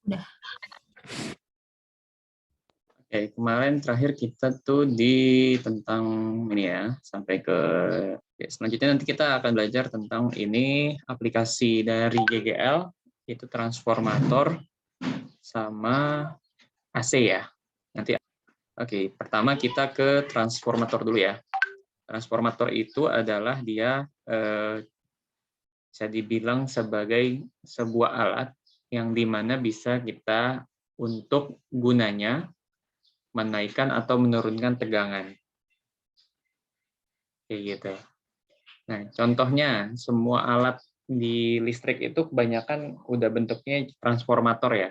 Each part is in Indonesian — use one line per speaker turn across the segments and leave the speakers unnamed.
Udah.
Oke, kemarin terakhir kita tuh di tentang ini ya, sampai ke selanjutnya nanti kita akan belajar tentang ini aplikasi dari GGL, itu transformator sama AC ya. Nanti oke, pertama kita ke transformator dulu ya. Transformator itu adalah dia bisa dibilang sebagai sebuah alat yang dimana bisa kita untuk gunanya menaikkan atau menurunkan tegangan. Kayak gitu. Nah, contohnya semua alat di listrik itu kebanyakan udah bentuknya transformator ya.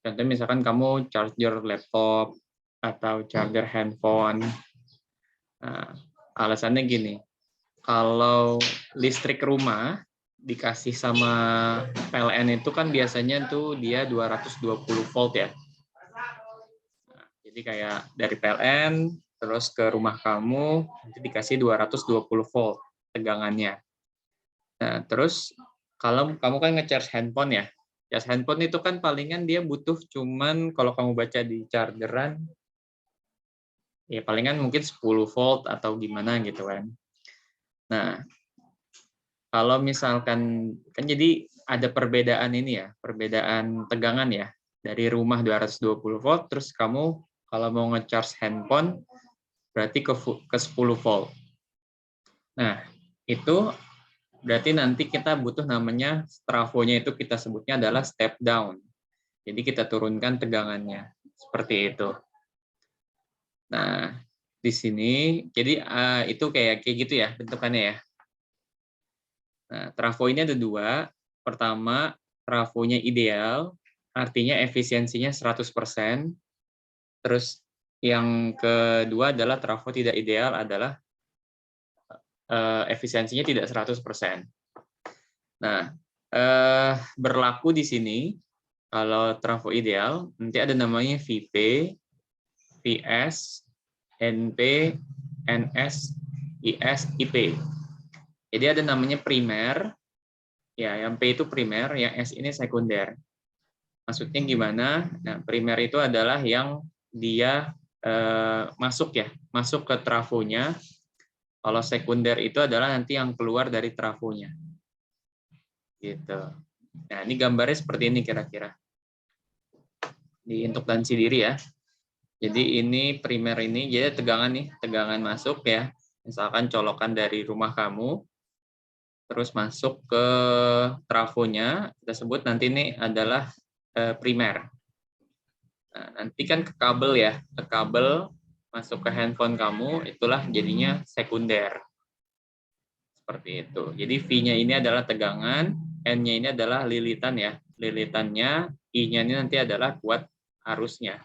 Contohnya misalkan kamu charger laptop atau charger handphone. Nah, alasannya gini, kalau listrik rumah dikasih sama PLN itu kan biasanya tuh dia 220 volt ya. Jadi kayak dari PLN terus ke rumah kamu nanti dikasih 220 volt tegangannya. Nah, terus kalau kamu kan nge-charge handphone ya. Charge handphone itu kan palingan dia butuh cuman kalau kamu baca di chargeran ya palingan mungkin 10 volt atau gimana gitu kan. Nah, kalau misalkan kan jadi ada perbedaan ini ya, perbedaan tegangan ya. Dari rumah 220 volt terus kamu kalau mau nge-charge handphone berarti ke 10 volt. Nah, itu berarti nanti kita butuh namanya trafonya itu kita sebutnya adalah step down. Jadi kita turunkan tegangannya. Seperti itu. Nah, di sini jadi itu kayak gitu ya bentukannya ya. Nah, trafo ini ada dua. Pertama, trafonya ideal, artinya efisiensinya 100%. Terus yang kedua adalah trafo tidak ideal adalah efisiensinya tidak 100%. Nah, berlaku di sini kalau trafo ideal nanti ada namanya VP, VS, NP, NS, IS, IP. Jadi ada namanya primer, ya yang P itu primer, yang S ini sekunder. Maksudnya gimana? Nah, primer itu adalah yang dia masuk ya, masuk ke trafonya. Kalau sekunder itu adalah nanti yang keluar dari trafonya. Gitu. Nah, ini gambarnya seperti ini kira-kira. Di induktansi diri ya. Jadi ini primer ini, jadi tegangan nih, tegangan masuk ya. Misalkan colokan dari rumah kamu, terus masuk ke trafonya, kita sebut nanti ini adalah primer. Nah, nanti kan ke kabel ya, ke kabel masuk ke handphone kamu, itulah jadinya sekunder. Seperti itu. Jadi V-nya ini adalah tegangan, N-nya ini adalah lilitan ya. Lilitannya, I-nya ini nanti adalah kuat arusnya.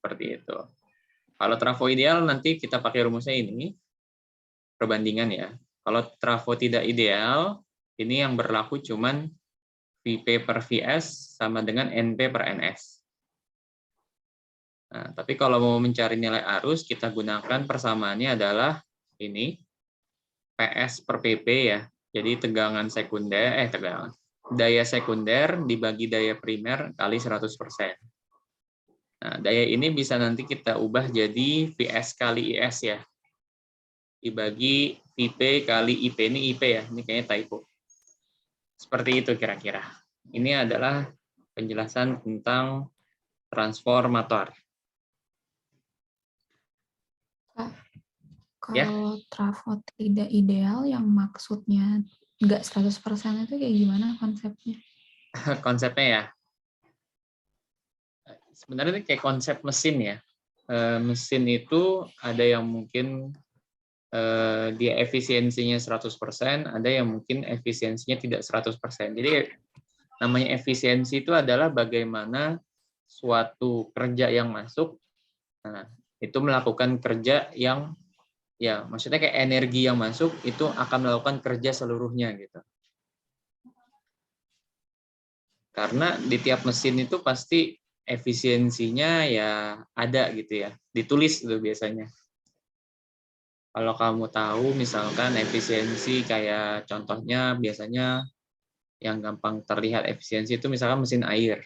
Seperti itu. Kalau trafo ideal nanti kita pakai rumusnya ini, perbandingan ya. Kalau trafo tidak ideal, ini yang berlaku cuman VP per VS sama dengan NP per NS. Nah, tapi kalau mau mencari nilai arus, kita gunakan persamaannya adalah ini, PS per PP ya. Jadi tegangan sekunder, daya sekunder dibagi daya primer kali 100%. Nah, daya ini bisa nanti kita ubah jadi VS kali IS ya. Dibagi IP kali IP. Ini IP ya, ini kayaknya typo. Seperti itu kira-kira. Ini adalah penjelasan tentang transformator. Ya,
Kalau trafo tidak ideal yang maksudnya nggak 100% itu kayak gimana konsepnya?
konsepnya ya. Sebenarnya ini kayak konsep mesin ya. Mesin itu ada yang mungkin dia efisiensinya 100%, ada yang mungkin efisiensinya tidak 100%. Jadi namanya efisiensi itu adalah bagaimana suatu kerja yang masuk, nah, itu melakukan kerja yang, ya maksudnya kayak energi yang masuk itu akan melakukan kerja seluruhnya gitu. Karena di tiap mesin itu pasti efisiensinya ya ada gitu ya, ditulis itu biasanya. Kalau kamu tahu misalkan efisiensi kayak contohnya biasanya yang gampang terlihat efisiensi itu misalkan mesin air.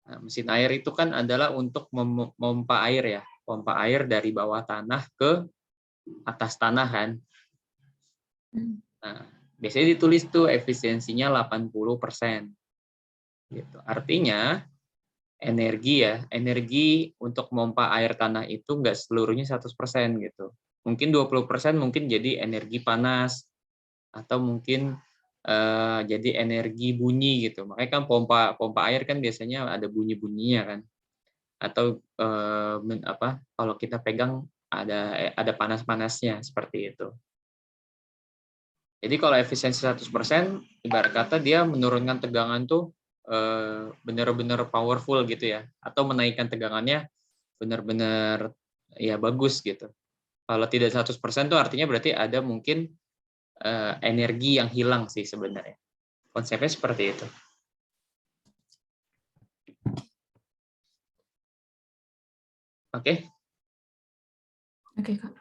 Nah, mesin air itu kan adalah untuk memompa air ya, pompa air dari bawah tanah ke atas tanah kan. Nah, biasanya ditulis tuh efisiensinya 80%. Gitu. Artinya energi untuk memompa air tanah itu nggak seluruhnya 100% gitu. Mungkin 20% mungkin jadi energi panas, atau mungkin jadi energi bunyi gitu. Makanya kan pompa air kan biasanya ada bunyi-bunyinya kan. Atau kalau kita pegang ada panas-panasnya seperti itu. Jadi kalau efisiensi 100%, ibarat kata dia menurunkan tegangan tuh benar-benar powerful gitu ya, atau menaikkan tegangannya benar-benar ya bagus gitu. Kalau tidak 100% tuh artinya berarti ada mungkin energi yang hilang sih sebenarnya. Konsepnya seperti itu. Oke?
Oke, Kak.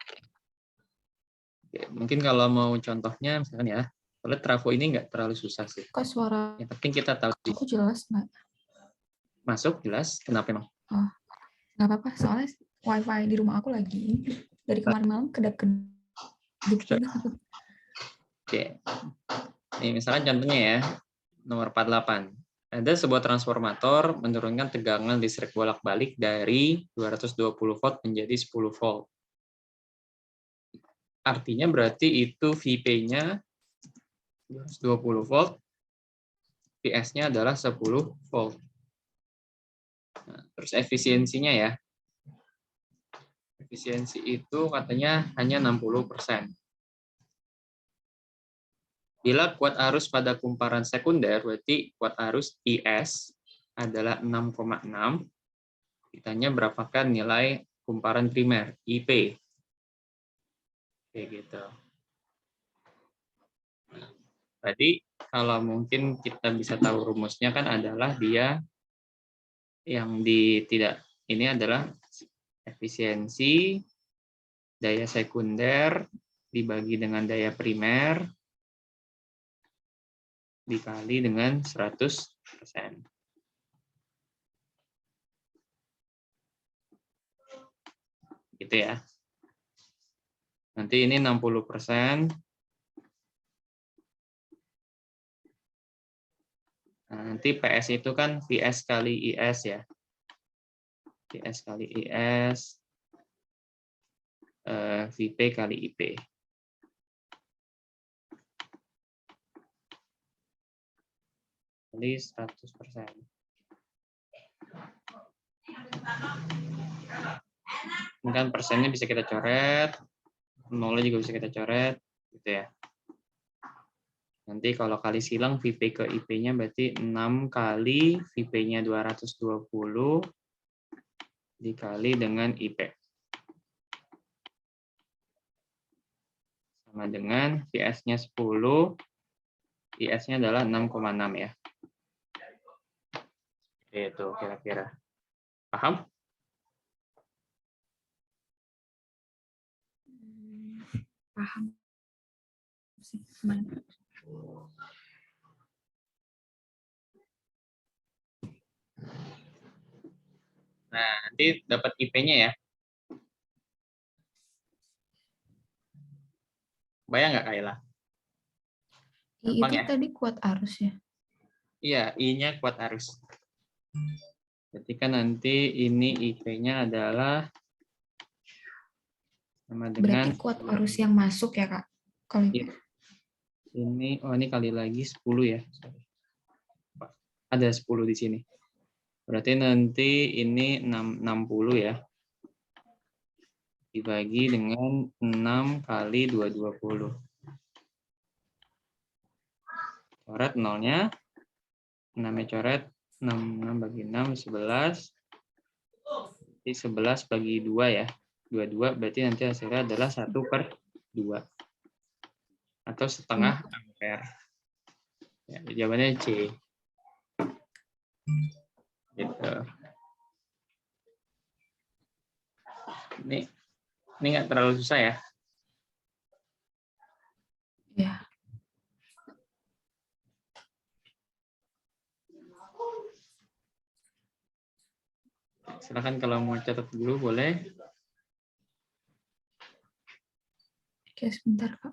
Oke, mungkin kalau mau contohnya misalkan ya, kalau trafo ini nggak terlalu susah sih.
Kok suara
Yang penting kita tahu
aku jelas nggak?
masuk jelas. Kenapa emang?
Oh, nggak apa-apa. Soalnya wifi di rumah aku lagi dari kemarin malam kedap-kedip gitu.
Oke. Ini misalkan contohnya ya, nomor 48. Ada sebuah transformator menurunkan tegangan listrik bolak-balik dari 220 volt menjadi 10 volt. Artinya berarti itu VP-nya 220 volt, PS-nya adalah 10 volt. Nah, terus efisiensinya ya. Efisiensi itu katanya hanya 60%. Bila kuat arus pada kumparan sekunder, berarti kuat arus IS adalah 6,6. Ditanya berapakah nilai kumparan primer, IP. Kayak gitu. Nah, tadi kalau mungkin kita bisa tahu rumusnya kan adalah dia yang tidak ini adalah efisiensi daya sekunder dibagi dengan daya primer dikali dengan 100%. Gitu ya. Nanti ini 60%. Nah, nanti PS itu kan PS kali IS ya. PS kali IS, VP kali IP. Kali 100%. Ini kan persennya bisa kita coret, nolnya juga bisa kita coret, gitu ya. Nanti kalau kali silang VP ke IP-nya berarti 6 kali VP-nya 220 dikali dengan IP. Sama dengan PS-nya 10, IS-nya adalah 6,6 ya. Itu kira-kira. Paham?
Paham sih.
Nah, nanti dapat IP-nya ya. Bayang nggak, Kayla? Gampang
Itu
ya?
tadi kuat arus ya?
Iya, I-nya kuat arus. Jadi kan nanti ini IP-nya adalah sama dengan...
Berarti kuat arus yang masuk ya, Kak? Kalau itu.
Ini, oh ini kali lagi 10 ya. Ada 10 di sini. Berarti nanti ini 60 ya. Dibagi dengan 6 kali 220. Coret nolnya. 6-nya coret. 6 bagi 6, 11. Jadi 11 bagi 2 ya. 22 berarti nanti hasilnya adalah 1/2. Atau setengah ampere. Ya, jawabannya C. Gitu. Ini nggak terlalu susah ya.
Ya.
Silakan kalau mau catat dulu boleh.
Oke, sebentar, Kak.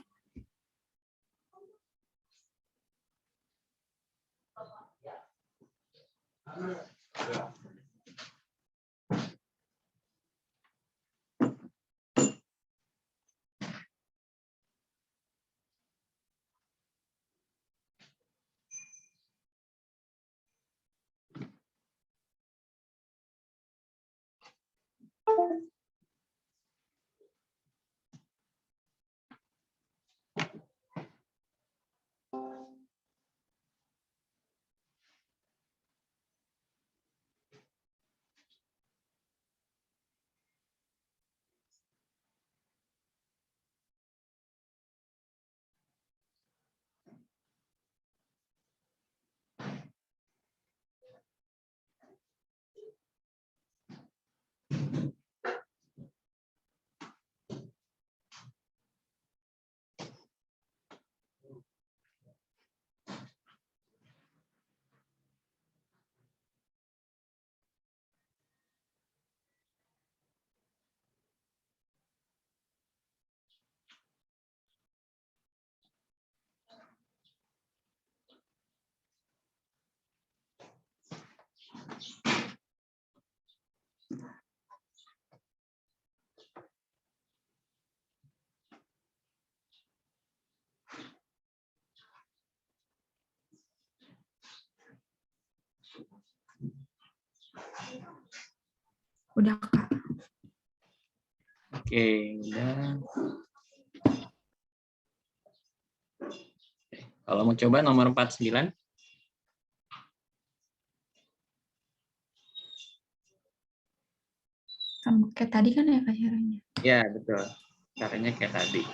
Udah, Kak.
Oke, udah. Kalau mau coba nomor 49.
Sama kayak tadi kan ya, Kak, caranya.
Ya, betul. Caranya kayak tadi.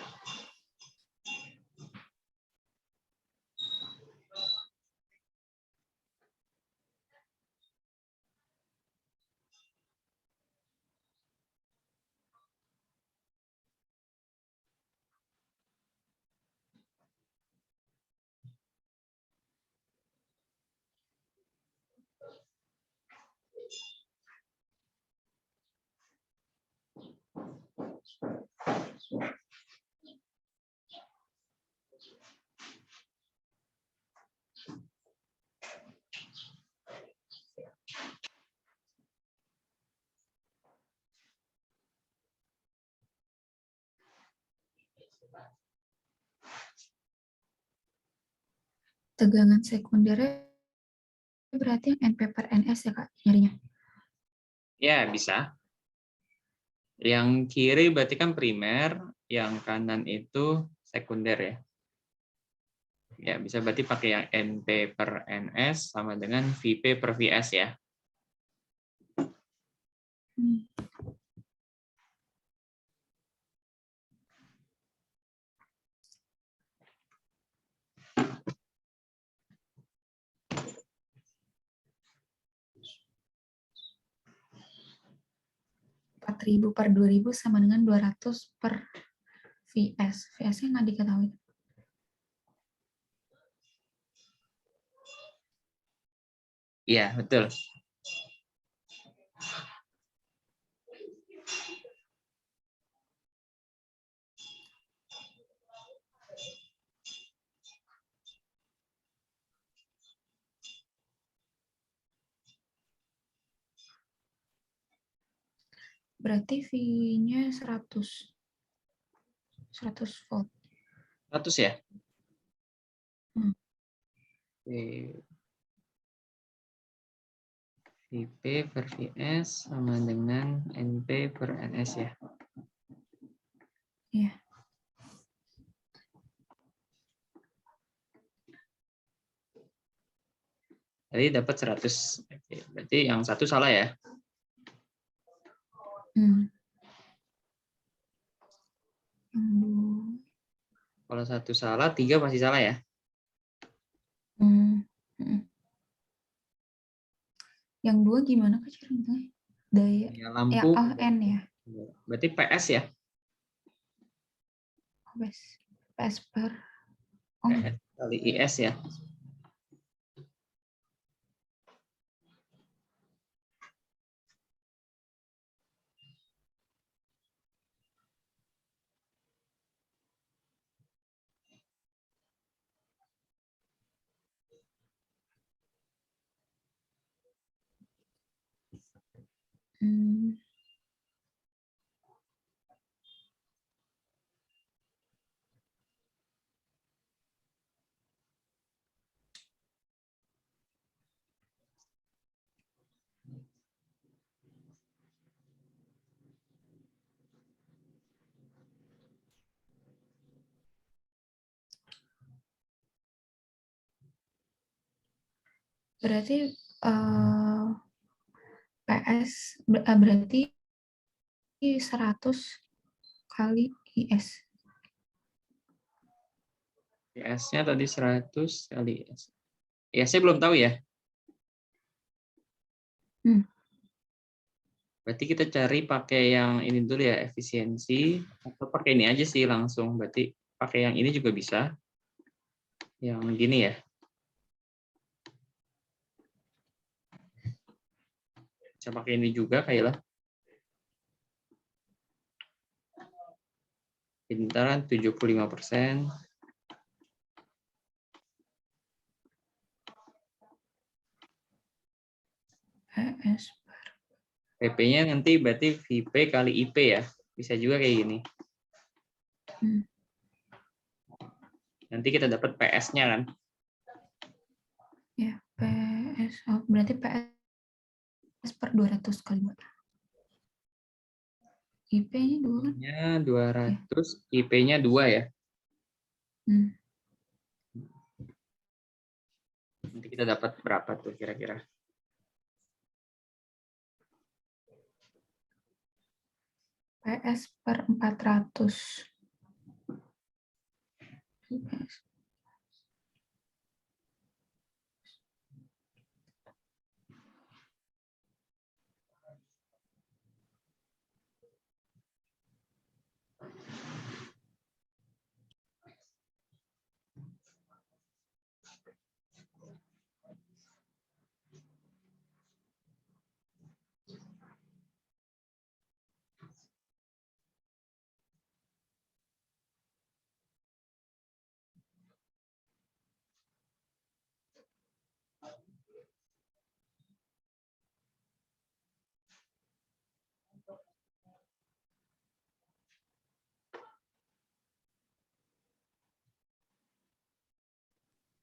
Tegangan sekundernya berarti yang NP per NS ya, Kak, nyarinya?
Ya, bisa. Yang kiri berarti kan primer, yang kanan itu sekunder ya. Ya, bisa berarti pakai yang NP per NS sama dengan VP per VS ya.
Hmm. Ribu per 2000 sama dengan 200 per VS. VS-nya nggak diketahui.
Iya, betul.
Berarti V-nya 100 volt.
100 ya?
Hmm.
VP per VS sama dengan NP per NS ya.
Iya.
Tadi dapat 100. Oke, berarti yang satu salah ya?
Hmm.
Kalau satu salah, 3 pasti salah ya?
Hmm. Yang 2 gimana, Kak, caranya? Daya.
Ya, lampu.
N ya.
Berarti PS ya?
PS per.
PS kali IS ya?
Berarti PS berarti 100 kali IS.
IS-nya tadi 100 kali IS. IS-nya belum tahu ya? Berarti kita cari pakai yang ini dulu ya, efisiensi. Atau pakai ini aja sih langsung. Berarti pakai yang ini juga bisa. Yang gini ya. Bisa pakai ini juga kayaknya. Pintaran 75%.
PS.
PP-nya nanti berarti VP kali IP ya. Bisa juga kayak gini. Nanti kita dapat PS-nya kan.
Ya, PS. Oh, berarti PS per 200 kali 4. IP-nya 2 kan?
IP-nya 200, IP-nya 2 ya. Nanti kita dapat berapa tuh kira-kira?
PS per 400. PS.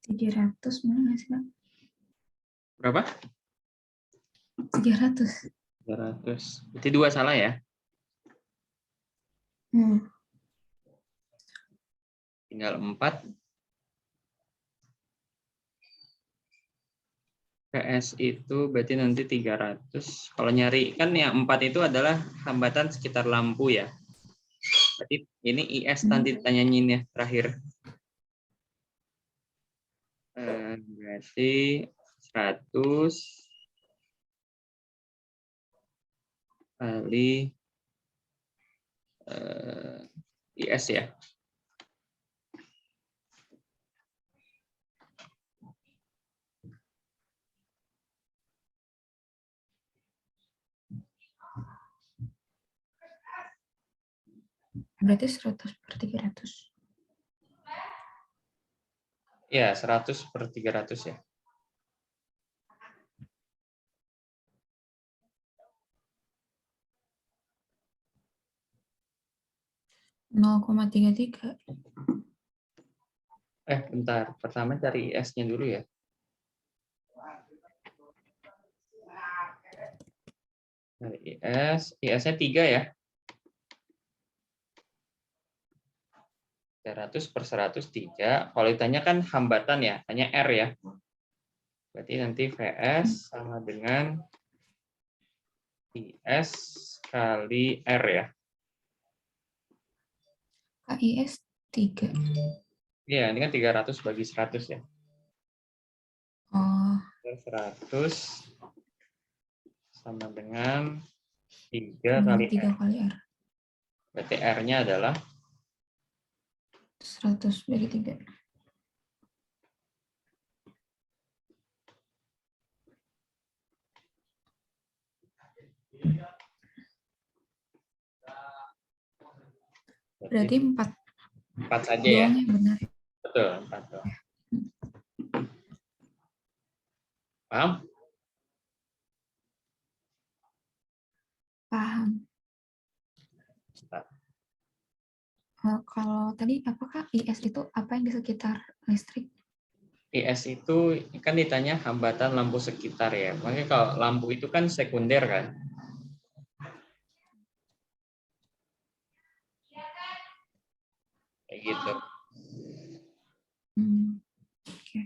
$300 mana nggak sih, Kak?
Berapa?
300.
300. Berarti 2 salah ya? Tinggal 4. PS itu berarti nanti 300. Kalau nyari kan yang 4 itu adalah hambatan sekitar lampu ya. Berarti ini IS nanti ditanyain ya terakhir. Berarti 100 kali IS ya.
Berarti 100 per 300.
Ya, 100 per 300 ya.
$0,33.
Bentar. Pertama cari IS-nya dulu ya. Cari IS. IS-nya 3 ya. 300 per 103. Kalau ditanya kan hambatan ya. Tanya R ya. Berarti nanti VS sama dengan IS kali R ya.
KIS 3.
Iya, ini kan 300 bagi 100 ya.
Oh.
100 sama dengan 3 kali
3
R.
kali R.
Berarti R-nya adalah
100 bagi 3. Berarti 4.
4 saja ya.
Doang yang benar.
Betul, 4 doang. Paham?
Kalau tadi apakah IS itu apa yang di sekitar listrik?
IS itu kan ditanya hambatan lampu sekitar ya. Makanya kalau lampu itu kan sekunder kan. Kayak gitu.
Oke.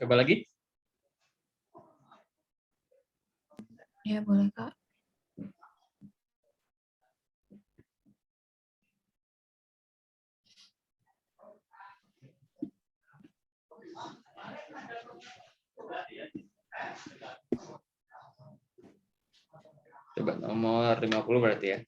Coba lagi.
Ya, boleh, Kak.
Coba nomor 50 berarti ya.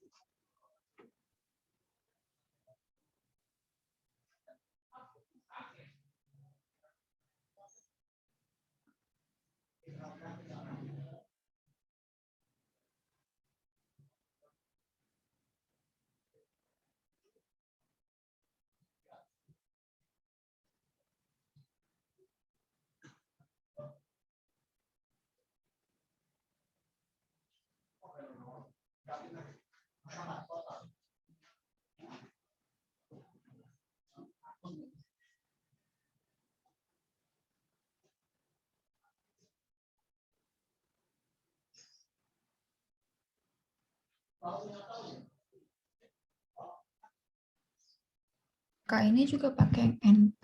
Kak, ini juga pakai NP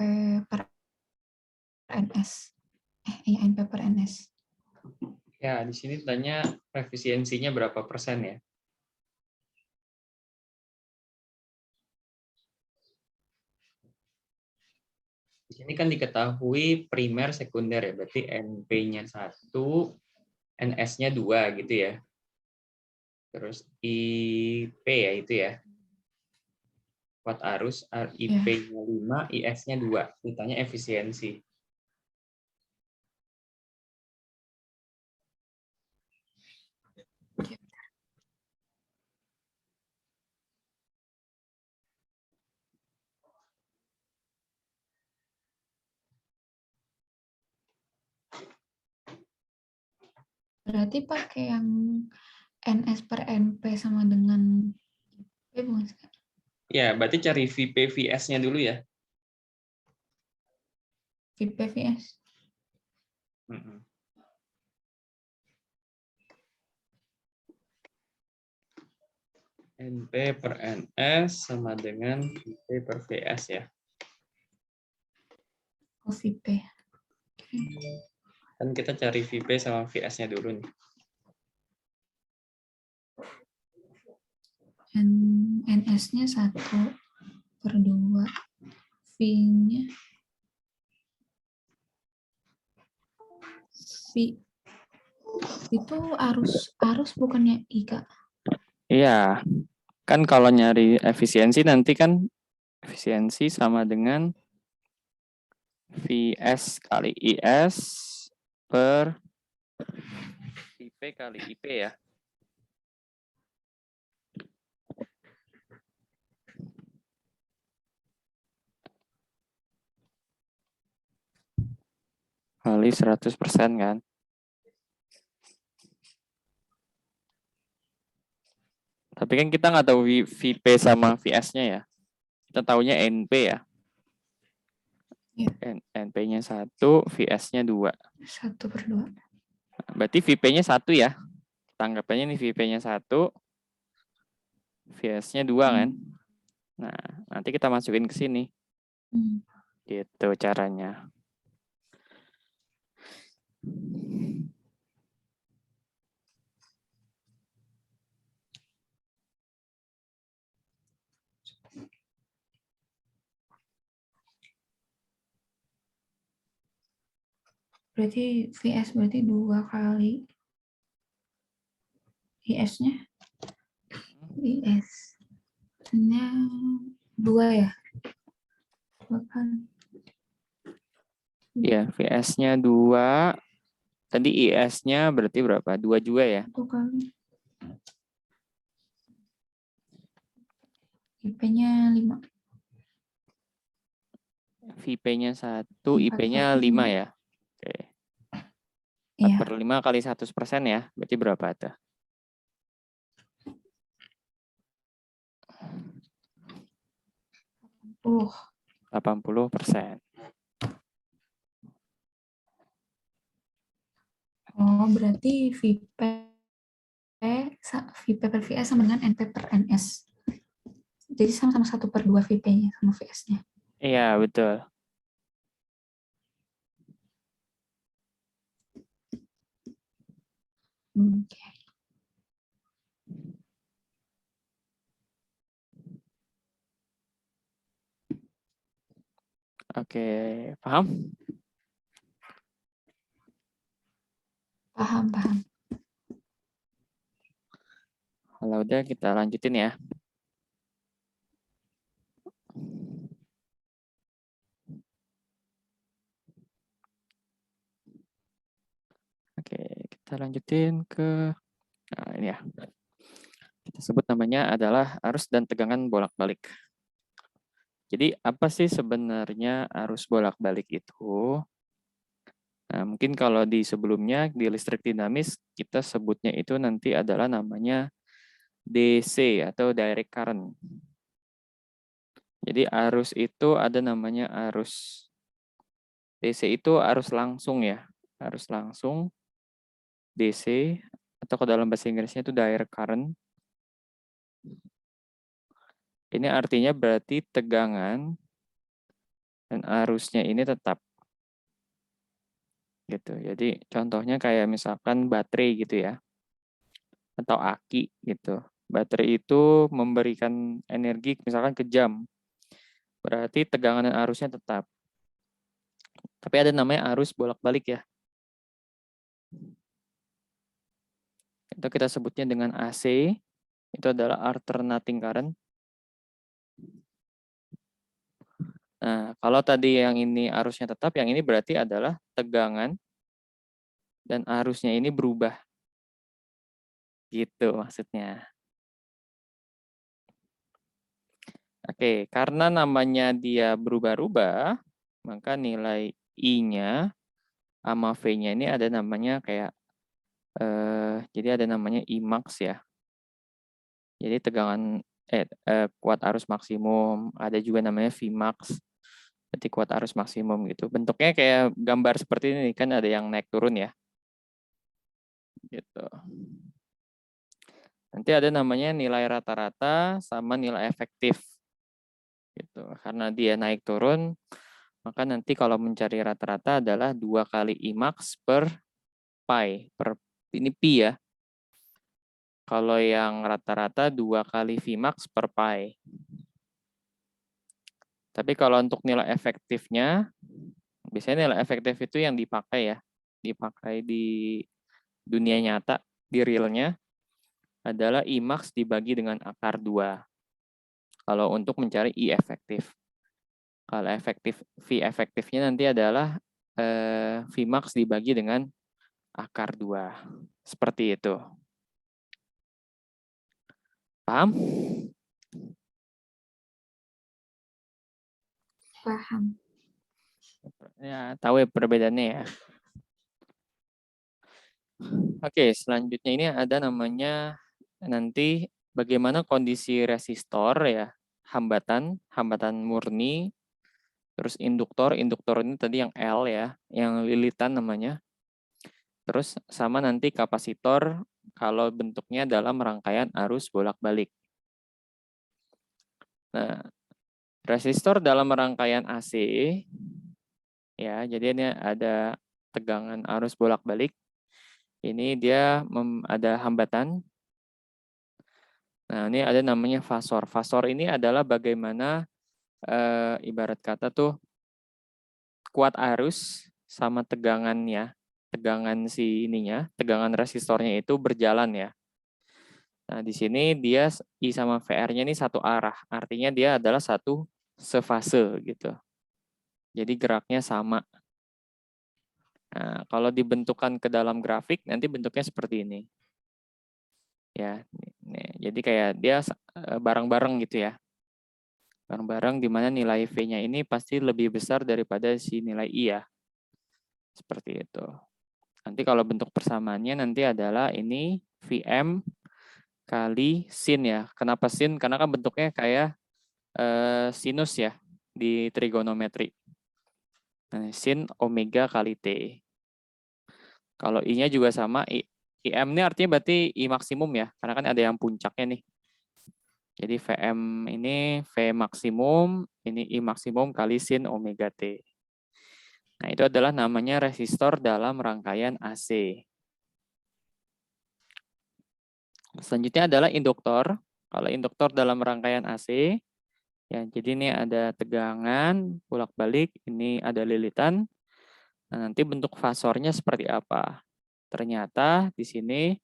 per NS. Iya, NP per NS.
Ya, di sini tanya efisiensinya berapa persen ya. Di sini kan diketahui primer sekunder ya, berarti NP-nya 1, NS-nya 2 gitu ya. Terus IP ya itu ya. Kuat arus, IP-nya 5, IS-nya 2. Ditanya efisiensi.
Berarti pakai yang NS per NP sama dengan IP, bukan?
Ya, berarti cari VP VS-nya dulu ya.
VIP VS.
NP per NS sama dengan VP per VS ya.
Oh, VIP.
Kan kita cari VP sama VS-nya dulu nih.
NS-nya 1 per 2. V-nya V itu arus bukannya I, Kak?
Iya, kan kalau nyari efisiensi nanti kan efisiensi sama dengan VS kali IS per IP kali IP ya. Kali 100% kan. Tapi kan kita nggak tahu VP sama VS-nya ya. Kita taunya NP ya. NP-nya 1, VS-nya 2.
1 per 2.
Berarti VP-nya 1 ya. Tanggapannya nih VP-nya 1, VS-nya 2 kan. Nah, nanti kita masukin ke sini. Gitu caranya.
Berarti VS berarti 2 kali IS-nya. IS-nya 2 ya? Bahkan.
Iya, VS-nya 2. Tadi IS-nya berarti berapa? 2 juga ya?
1 kali. IP-nya 5.
VP-nya 1,
4
IP-nya
per
5
5.
ya. Oke. 4
Iya,
per 5 kali 100% ya. Berarti berapa tuh? 80%.
Oh, berarti VP per VS sama dengan NP per NS. Jadi sama-sama 1/2 VP-nya sama VS-nya.
Iya, betul.
Oke.
Oke, paham?
Paham.
Kalau udah kita lanjutin ya. Oke, kita lanjutin ke ini ya. Kita sebut namanya adalah arus dan tegangan bolak-balik. Jadi apa sih sebenarnya arus bolak-balik itu? Nah, mungkin kalau di sebelumnya di listrik dinamis kita sebutnya itu nanti adalah namanya DC atau direct current. Jadi arus itu ada namanya arus DC itu arus langsung ya, arus langsung DC atau ke dalam bahasa Inggrisnya itu direct current. Ini artinya berarti tegangan dan arusnya ini tetap gitu. Jadi contohnya kayak misalkan baterai gitu ya, atau aki gitu. Baterai itu memberikan energi misalkan ke jam, berarti tegangan dan arusnya tetap. Tapi ada namanya arus bolak-balik ya. Itu kita sebutnya dengan AC, itu adalah alternating current. Nah, kalau tadi yang ini arusnya tetap, yang ini berarti adalah tegangan dan arusnya ini berubah. Gitu maksudnya. Oke, karena namanya dia berubah-ubah, maka nilai I-nya sama V-nya ini ada namanya kayak, jadi ada namanya I-max ya. Jadi tegangan, kuat arus maksimum, ada juga namanya Vmax, berarti kuat arus maksimum gitu. Bentuknya kayak gambar seperti ini, kan ada yang naik turun ya. Gitu. Nanti ada namanya nilai rata-rata sama nilai efektif. Gitu. Karena dia naik turun, maka nanti kalau mencari rata-rata adalah 2 kali Imax per pi. Ini pi ya. Kalau yang rata-rata 2 kali Vmax per pi. Tapi kalau untuk nilai efektifnya, biasanya nilai efektif itu yang dipakai ya. Dipakai di dunia nyata, di realnya, adalah Imax dibagi dengan akar 2. Kalau untuk mencari I efektif. Kalau V efektifnya nanti adalah Vmax dibagi dengan akar 2. Seperti itu. Paham?
Paham.
Ya, tahu ya perbedaannya ya. Oke, selanjutnya ini ada namanya nanti bagaimana kondisi resistor ya, hambatan murni, terus induktor ini tadi yang L ya, yang lilitan namanya. Terus sama nanti kapasitor kalau bentuknya dalam rangkaian arus bolak-balik. Nah, resistor dalam rangkaian AC ya, jadi ini ada tegangan arus bolak-balik. Ini dia ada hambatan. Nah, ini ada namanya fasor. Fasor ini adalah bagaimana ibarat kata tuh kuat arus sama tegangannya, tegangan si ininya, tegangan resistornya itu berjalan ya. Nah, di sini dia I sama VR-nya ini satu arah. Artinya dia adalah satu sefase gitu. Jadi geraknya sama. Nah, kalau dibentukkan ke dalam grafik nanti bentuknya seperti ini. Ya, nih, jadi kayak dia bareng-bareng gitu ya. Bareng-bareng di mana nilai V-nya ini pasti lebih besar daripada si nilai I ya. Seperti itu. Nanti kalau bentuk persamaannya nanti adalah ini Vm kali sin ya. Kenapa sin? Karena kan bentuknya kayak sinus ya di trigonometri. Nah, sin omega kali T. Kalau I-nya juga sama, IM ini artinya berarti I maksimum ya, karena kan ada yang puncaknya nih. Jadi Vm ini V maksimum, ini I maksimum kali sin omega T. Nah, itu adalah namanya resistor dalam rangkaian AC. Selanjutnya adalah induktor. Kalau induktor dalam rangkaian AC, ya jadi ini ada tegangan, bolak-balik, ini ada lilitan. Nah, nanti bentuk fasornya seperti apa? Ternyata di sini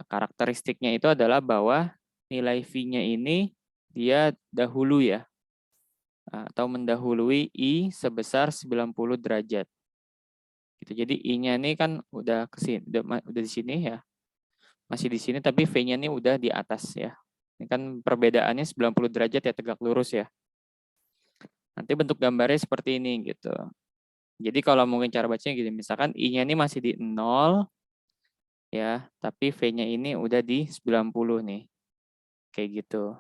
karakteristiknya itu adalah bahwa nilai V-nya ini dia dahulu ya, atau mendahului I sebesar 90 derajat. Gitu. Jadi I-nya ini kan udah ke sini, udah di sini ya. Masih di sini tapi V-nya ini udah di atas ya. Ini kan perbedaannya 90 derajat ya, tegak lurus ya. Nanti bentuk gambarnya seperti ini gitu. Jadi kalau mungkin cara bacanya gini, misalkan I-nya ini masih di 0 ya, tapi V-nya ini udah di 90 nih. Kayak gitu.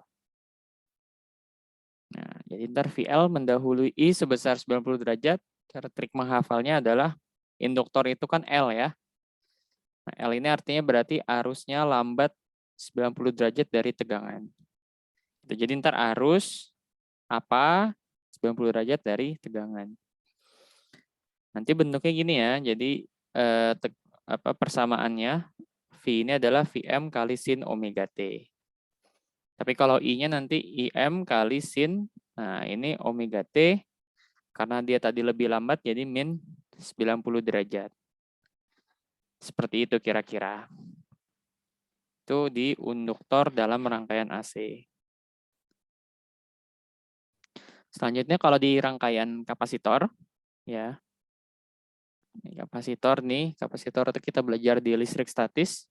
Nah, jadi ntar VL mendahului I sebesar 90 derajat. Cara trik menghafalnya adalah induktor itu kan L ya. Nah, L ini artinya berarti arusnya lambat 90 derajat dari tegangan. Jadi ntar arus apa 90 derajat dari tegangan. Nanti bentuknya gini ya. Jadi persamaannya V ini adalah Vm kali sin omega T. Tapi kalau I-nya nanti Im kali sin, nah ini omega T, karena dia tadi lebih lambat, jadi min 90 derajat. Seperti itu kira-kira. Itu di induktor dalam rangkaian AC. Selanjutnya kalau di rangkaian kapasitor, ya. Ini kapasitor itu kita belajar di listrik statis.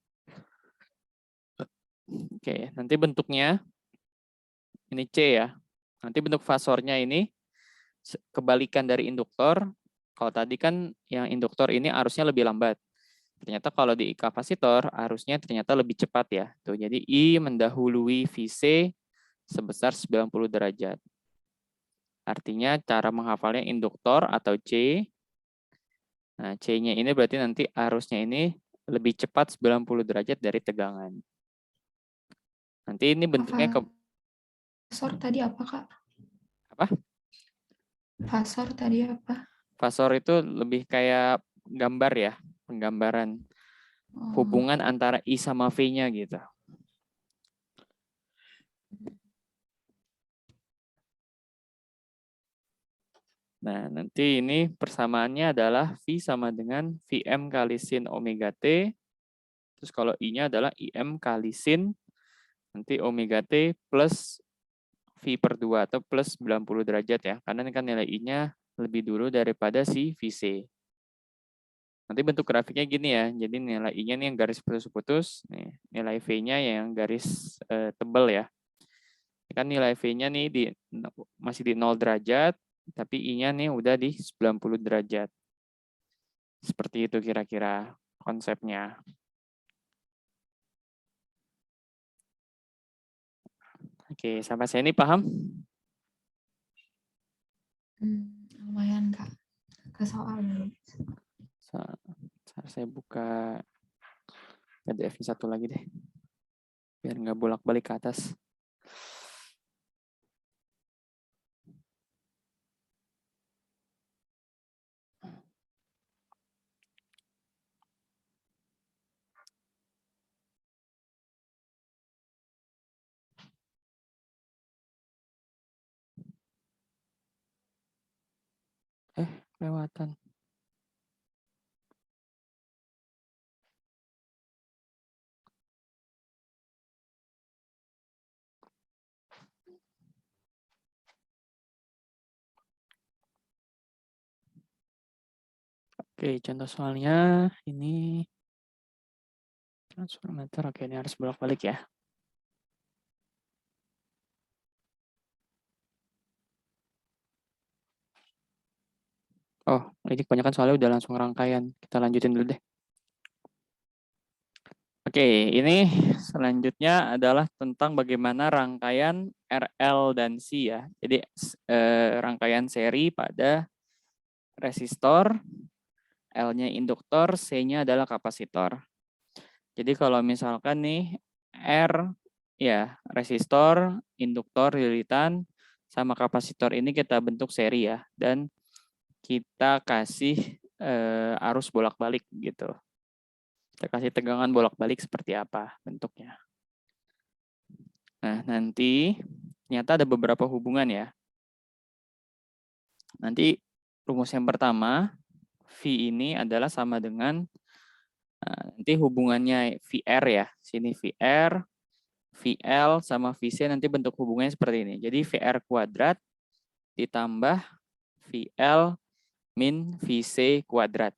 Oke, nanti bentuknya ini C ya. Nanti bentuk fasornya ini kebalikan dari induktor. Kalau tadi kan yang induktor ini arusnya lebih lambat. Ternyata kalau di kapasitor arusnya ternyata lebih cepat ya. Tuh, jadi I mendahului VC sebesar 90 derajat. Artinya cara menghafalnya induktor atau C. Nah, C-nya ini berarti nanti arusnya ini lebih cepat 90 derajat dari tegangan. Nanti ini bentuknya ke
Fasor tadi apa, Kak?
apa?
Fasor tadi apa?
Fasor itu lebih kayak gambar ya, penggambaran hubungan antara I sama V-nya gitu. Nah, nanti ini persamaannya adalah V sama dengan Vm kali sin omega T. Terus kalau I-nya adalah Im kali sin, nanti omega T plus V per 2 atau plus 90 derajat ya. Karena ini kan nilai I-nya lebih dulu daripada si VC. Nanti bentuk grafiknya gini ya. Jadi nilai I-nya nih yang garis putus-putus. Nilai V-nya yang garis tebal ya. Ini kan nilai V-nya nih masih di 0 derajat. Tapi I-nya nih udah di 90 derajat. Seperti itu kira-kira konsepnya. Oke, sampai sini paham?
Lumayan, Kak. Ke soal dulu.
Saya buka PDF-nya satu lagi deh. Biar nggak bolak-balik ke atas. Kelewatan. Oke, contoh soalnya ini transformator. Oke, ini harus bolak-balik ya. Oh, ini kebanyakan soalnya udah langsung rangkaian. Kita lanjutin dulu deh. Oke, ini selanjutnya adalah tentang bagaimana rangkaian RL dan C ya. Jadi rangkaian seri pada resistor, L-nya induktor, C-nya adalah kapasitor. Jadi kalau misalkan nih R ya resistor, induktor, lilitan, sama kapasitor ini kita bentuk seri ya. Dan kita kasih arus bolak-balik gitu. Kita kasih tegangan bolak-balik seperti apa bentuknya. Nah, nanti ternyata ada beberapa hubungan ya. Nanti rumus yang pertama, V ini adalah sama dengan, nanti hubungannya VR ya. Sini VR, VL sama VC nanti bentuk hubungannya seperti ini. Jadi VR kuadrat ditambah VL min VC kuadrat.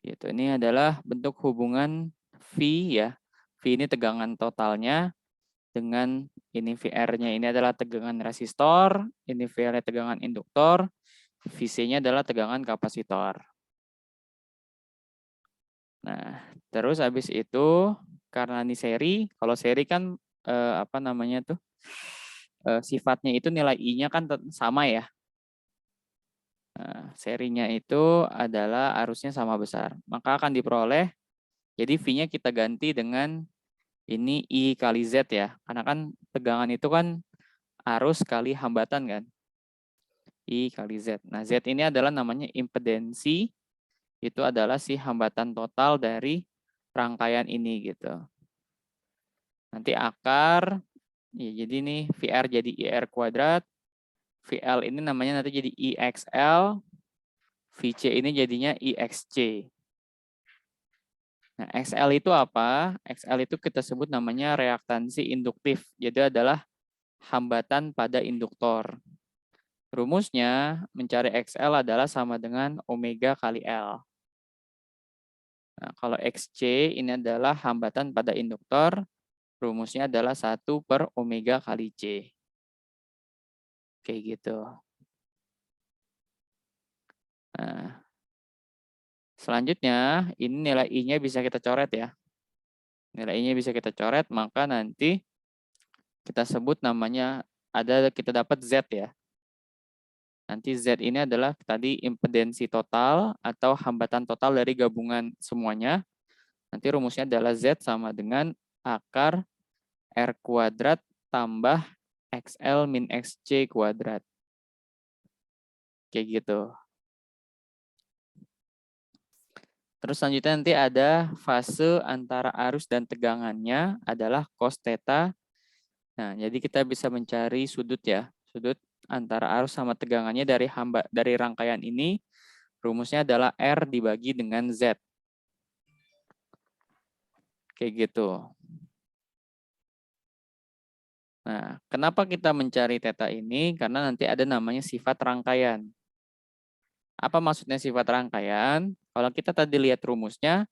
Gitu. Ini adalah bentuk hubungan V ya. V ini tegangan totalnya dengan ini VR-nya ini adalah tegangan resistor, ini VR-nya tegangan induktor, VC-nya adalah tegangan kapasitor. Nah, terus habis itu karena ini seri, kalau seri kan apa namanya tuh sifatnya itu nilai I-nya kan sama ya. Nah, serinya itu adalah arusnya sama besar. Maka akan diperoleh, jadi V-nya kita ganti dengan ini I kali Z ya. Karena kan tegangan itu kan arus kali hambatan kan. I kali Z. Nah, Z ini adalah namanya impedensi. Itu adalah si hambatan total dari rangkaian ini gitu. Nanti akar, ya jadi nih VR jadi IR kuadrat. VL ini namanya nanti jadi IXL. VC ini jadinya IXC. Nah, XL itu apa? XL itu kita sebut namanya reaktansi induktif. Jadi adalah hambatan pada induktor. Rumusnya mencari XL adalah sama dengan omega kali L. Nah, kalau XC ini adalah hambatan pada induktor, rumusnya adalah 1 per omega kali C. Kayak gitu. Nah, selanjutnya, ini nilai I-nya bisa kita coret ya. Nilai I-nya bisa kita coret, maka nanti kita sebut namanya, kita dapat Z ya. Nanti Z ini adalah tadi impedensi total atau hambatan total dari gabungan semuanya. Nanti rumusnya adalah Z sama dengan akar R kuadrat tambah XL min XC kuadrat. Kayak gitu. Terus selanjutnya nanti ada fase antara arus dan tegangannya adalah cos theta. Nah, jadi kita bisa mencari sudut ya. Sudut antara arus sama tegangannya dari rangkaian ini. Rumusnya adalah R dibagi dengan Z. Kayak gitu. Nah, kenapa kita mencari theta ini? Karena nanti ada namanya sifat rangkaian. Apa maksudnya sifat rangkaian? Kalau kita tadi lihat rumusnya,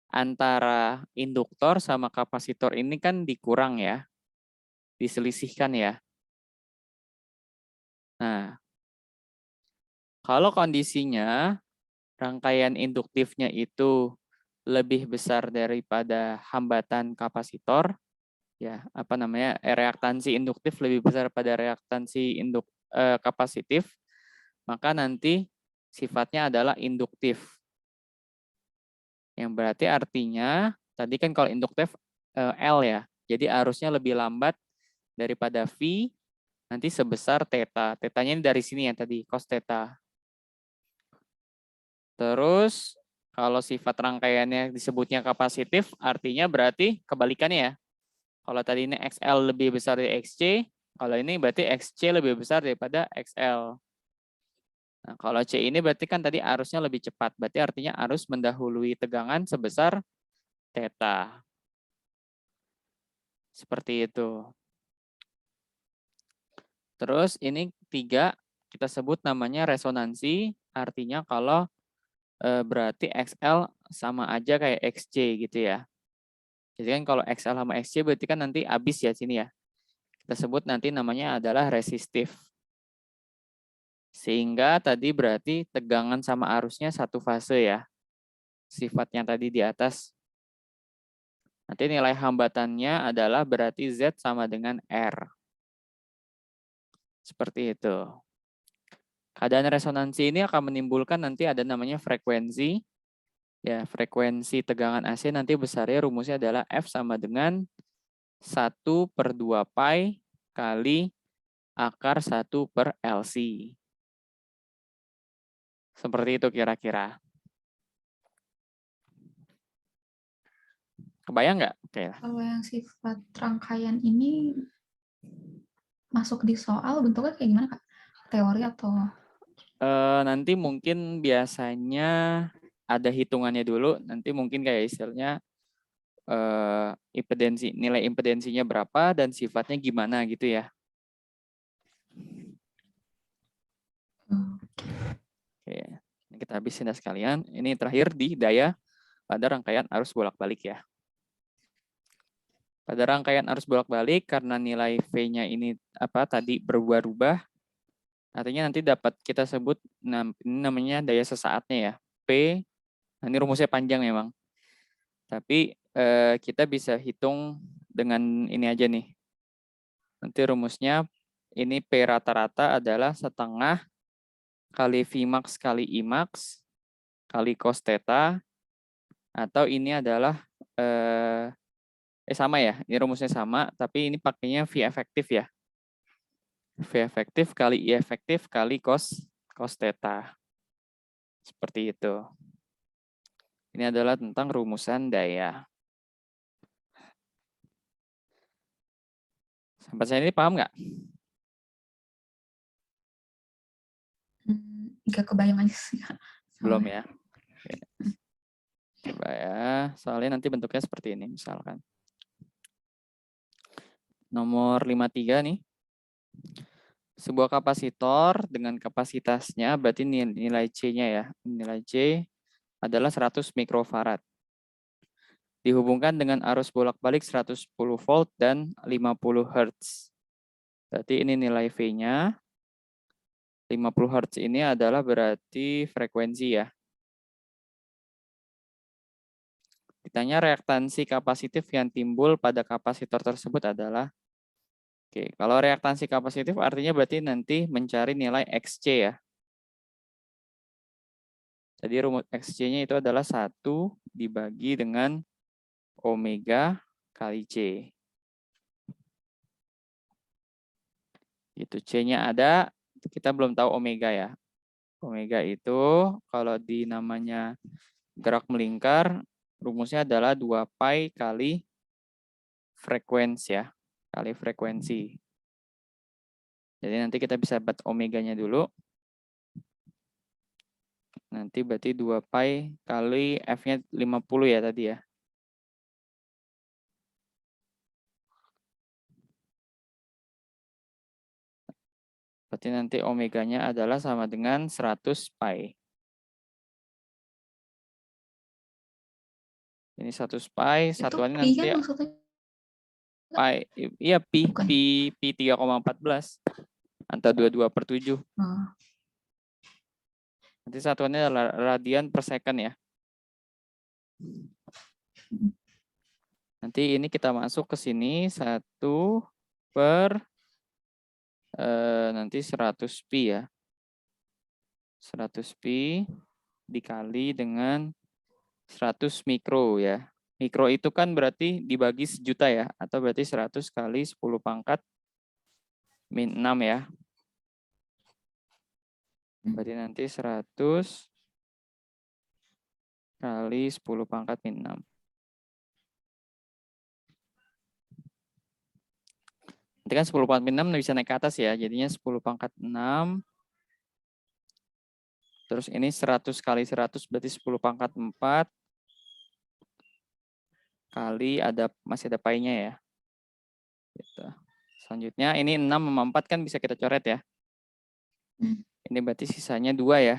antara induktor sama kapasitor ini kan dikurang ya, diselisihkan ya. Nah, kalau kondisinya rangkaian induktifnya itu lebih besar daripada hambatan kapasitor, ya apa namanya reaktansi induktif lebih besar pada reaktansi kapasitif, maka nanti sifatnya adalah induktif. Yang berarti artinya, tadi kan kalau induktif L ya, jadi arusnya lebih lambat daripada V, nanti sebesar theta. Tetanya ini dari sini ya tadi, cos theta. Terus, kalau sifat rangkaiannya disebutnya kapasitif, artinya berarti kebalikannya ya. Kalau tadi ini XL lebih besar dari XC, kalau ini berarti XC lebih besar daripada XL. Nah, kalau C ini berarti kan tadi arusnya lebih cepat. Berarti artinya arus mendahului tegangan sebesar theta. Seperti itu. Terus ini 3 kita sebut namanya resonansi. Artinya kalau berarti XL sama aja kayak XC gitu ya. Jadi kan kalau XL sama XC berarti kan nanti habis ya sini ya. Kita sebut nanti namanya adalah resistif. Sehingga tadi berarti tegangan sama arusnya satu fase ya. Sifatnya tadi di atas. Nanti nilai hambatannya adalah berarti Z sama dengan R. Seperti itu. Keadaan resonansi ini akan menimbulkan nanti ada namanya frekuensi. Ya, frekuensi tegangan AC nanti besarnya rumusnya adalah F sama dengan 1/2 pi kali akar 1/LC. Seperti itu kira-kira. Kebayang nggak? Oke.
Kalau yang sifat rangkaian ini masuk di soal bentuknya kayak gimana, Kak? Teori atau?
Nanti mungkin biasanya ada hitungannya dulu. Nanti mungkin kayak istilahnya impedensi, nilai impedensinya berapa dan sifatnya gimana gitu ya. Oke, ini kita habisin ya sekalian. Ini terakhir di daya pada rangkaian arus bolak-balik ya. Pada rangkaian arus bolak-balik karena nilai V-nya ini tadi berubah-ubah, artinya nanti dapat kita sebut ini namanya daya sesaatnya ya. P, ini rumusnya panjang memang. Tapi kita bisa hitung dengan ini aja nih. Nanti rumusnya ini P rata-rata adalah setengah kali Vmax kali Imax kali cos theta, atau ini adalah sama ya, ini rumusnya sama, tapi ini pakainya V efektif ya. V efektif kali I efektif kali cos theta. Seperti itu. Ini adalah tentang rumusan daya. Sampai saya ini paham nggak?
Nggak kebayang aja sih.
Belum ya? Oke. Coba ya, soalnya nanti bentuknya seperti ini misalkan. Nomor 53 nih. Sebuah kapasitor dengan kapasitasnya, berarti nilai C-nya ya. Nilai C adalah 100 mikrofarad. Dihubungkan dengan arus bolak-balik 110 volt dan 50 Hz. Berarti ini nilai V-nya. 50 Hz ini adalah berarti frekuensi ya. Ditanya reaktansi kapasitif yang timbul pada kapasitor tersebut adalah, oke, kalau reaktansi kapasitif artinya berarti nanti mencari nilai XC ya. Jadi rumus XC-nya itu adalah 1 dibagi dengan omega kali C. Itu C-nya ada, kita belum tahu omega ya. Omega itu kalau di namanya gerak melingkar, rumusnya adalah 2 pi kali frekuensi ya, kali frekuensi. Jadi nanti kita bisa buat omeganya dulu. Nanti berarti 2 pi kali F-nya 50 ya tadi ya. Berarti nanti omeganya adalah sama dengan 100 pi. Ini 100 pi, satuannya nanti
Itu maksudnya?
pi, iya pi 3,14 antara 22/7. Nanti satuannya adalah radian per second ya. Nanti ini kita masuk ke sini 1 per nanti 100 pi ya. 100 pi dikali dengan 100 mikro ya. Mikro itu kan berarti dibagi sejuta ya, atau berarti 100 kali 10 pangkat min 6 ya. Berarti nanti 100 kali 10 pangkat min 6. Nanti kan 10 pangkat min 6 bisa naik ke atas ya, jadinya 10 pangkat 6. Terus ini 100 kali 100 berarti 10 pangkat 4. Kali masih ada pi-nya ya. Gitu. Selanjutnya ini 6 sama 4 kan bisa kita coret ya. Ini berarti sisanya 2 ya.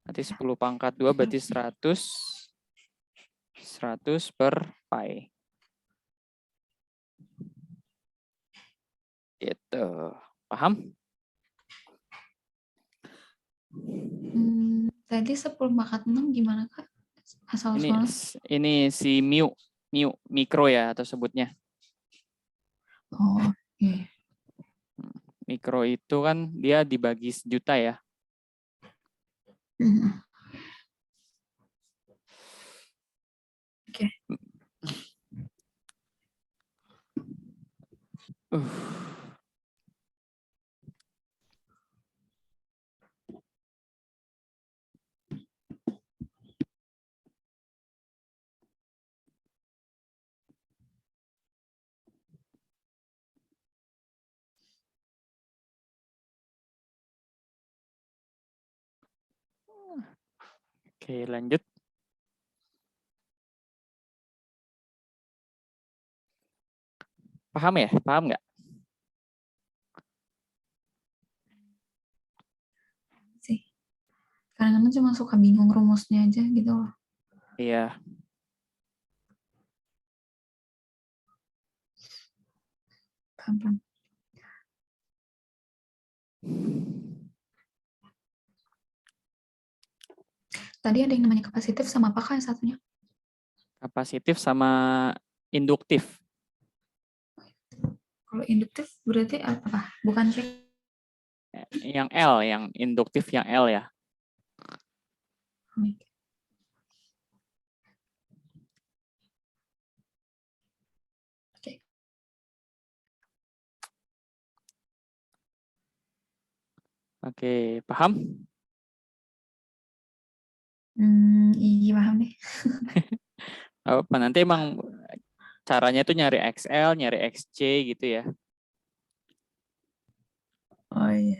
Nanti 10 pangkat 2 berarti 100 per pi. Gitu. Paham?
Tadi 10/6 gimana, Kak? Asal usulnya?
Ini si mu mikro ya atau sebutnya.
Oh, iya.
Mikro itu kan dia dibagi sejuta ya.
Oke.
Oke, lanjut. Paham ya? Paham nggak?
Sih. Kadang-kadang cuma suka bingung rumusnya aja gitu loh.
Iya.
Paham. Tadi ada yang namanya kapasitif sama apa, Kak, yang satunya?
Kapasitif sama induktif.
Kalau induktif berarti apa? Bukan C.
Yang L, yang induktif yang L ya.
Oke.
Oke, paham?
Iya, paham deh.
Apa nanti emang caranya itu nyari XL, nyari XC gitu ya.
Oh iya.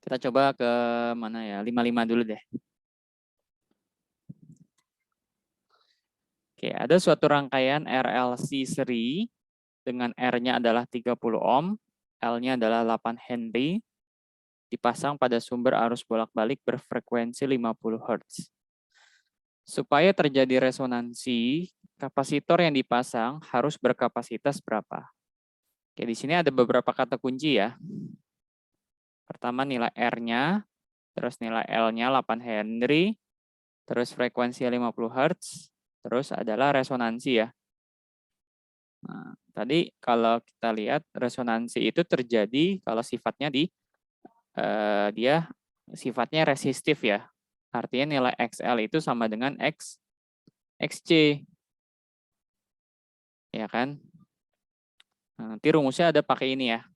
Kita coba ke mana ya? 55 dulu deh. Oke, ada suatu rangkaian RLC seri dengan R-nya adalah 30 ohm, L-nya adalah 8 Henry, dipasang pada sumber arus bolak-balik berfrekuensi 50 Hz. Supaya terjadi resonansi, kapasitor yang dipasang harus berkapasitas berapa? Oke, di sini ada beberapa kata kunci ya. Pertama nilai R-nya, terus nilai L-nya 8 Henry, terus frekuensi 50 Hz, terus adalah resonansi ya. Nah, tadi kalau kita lihat resonansi itu terjadi kalau sifatnya dia sifatnya resistif ya. Artinya nilai XL itu sama dengan XC. Ya kan? Nah, nanti rumusnya ada pakai ini ya.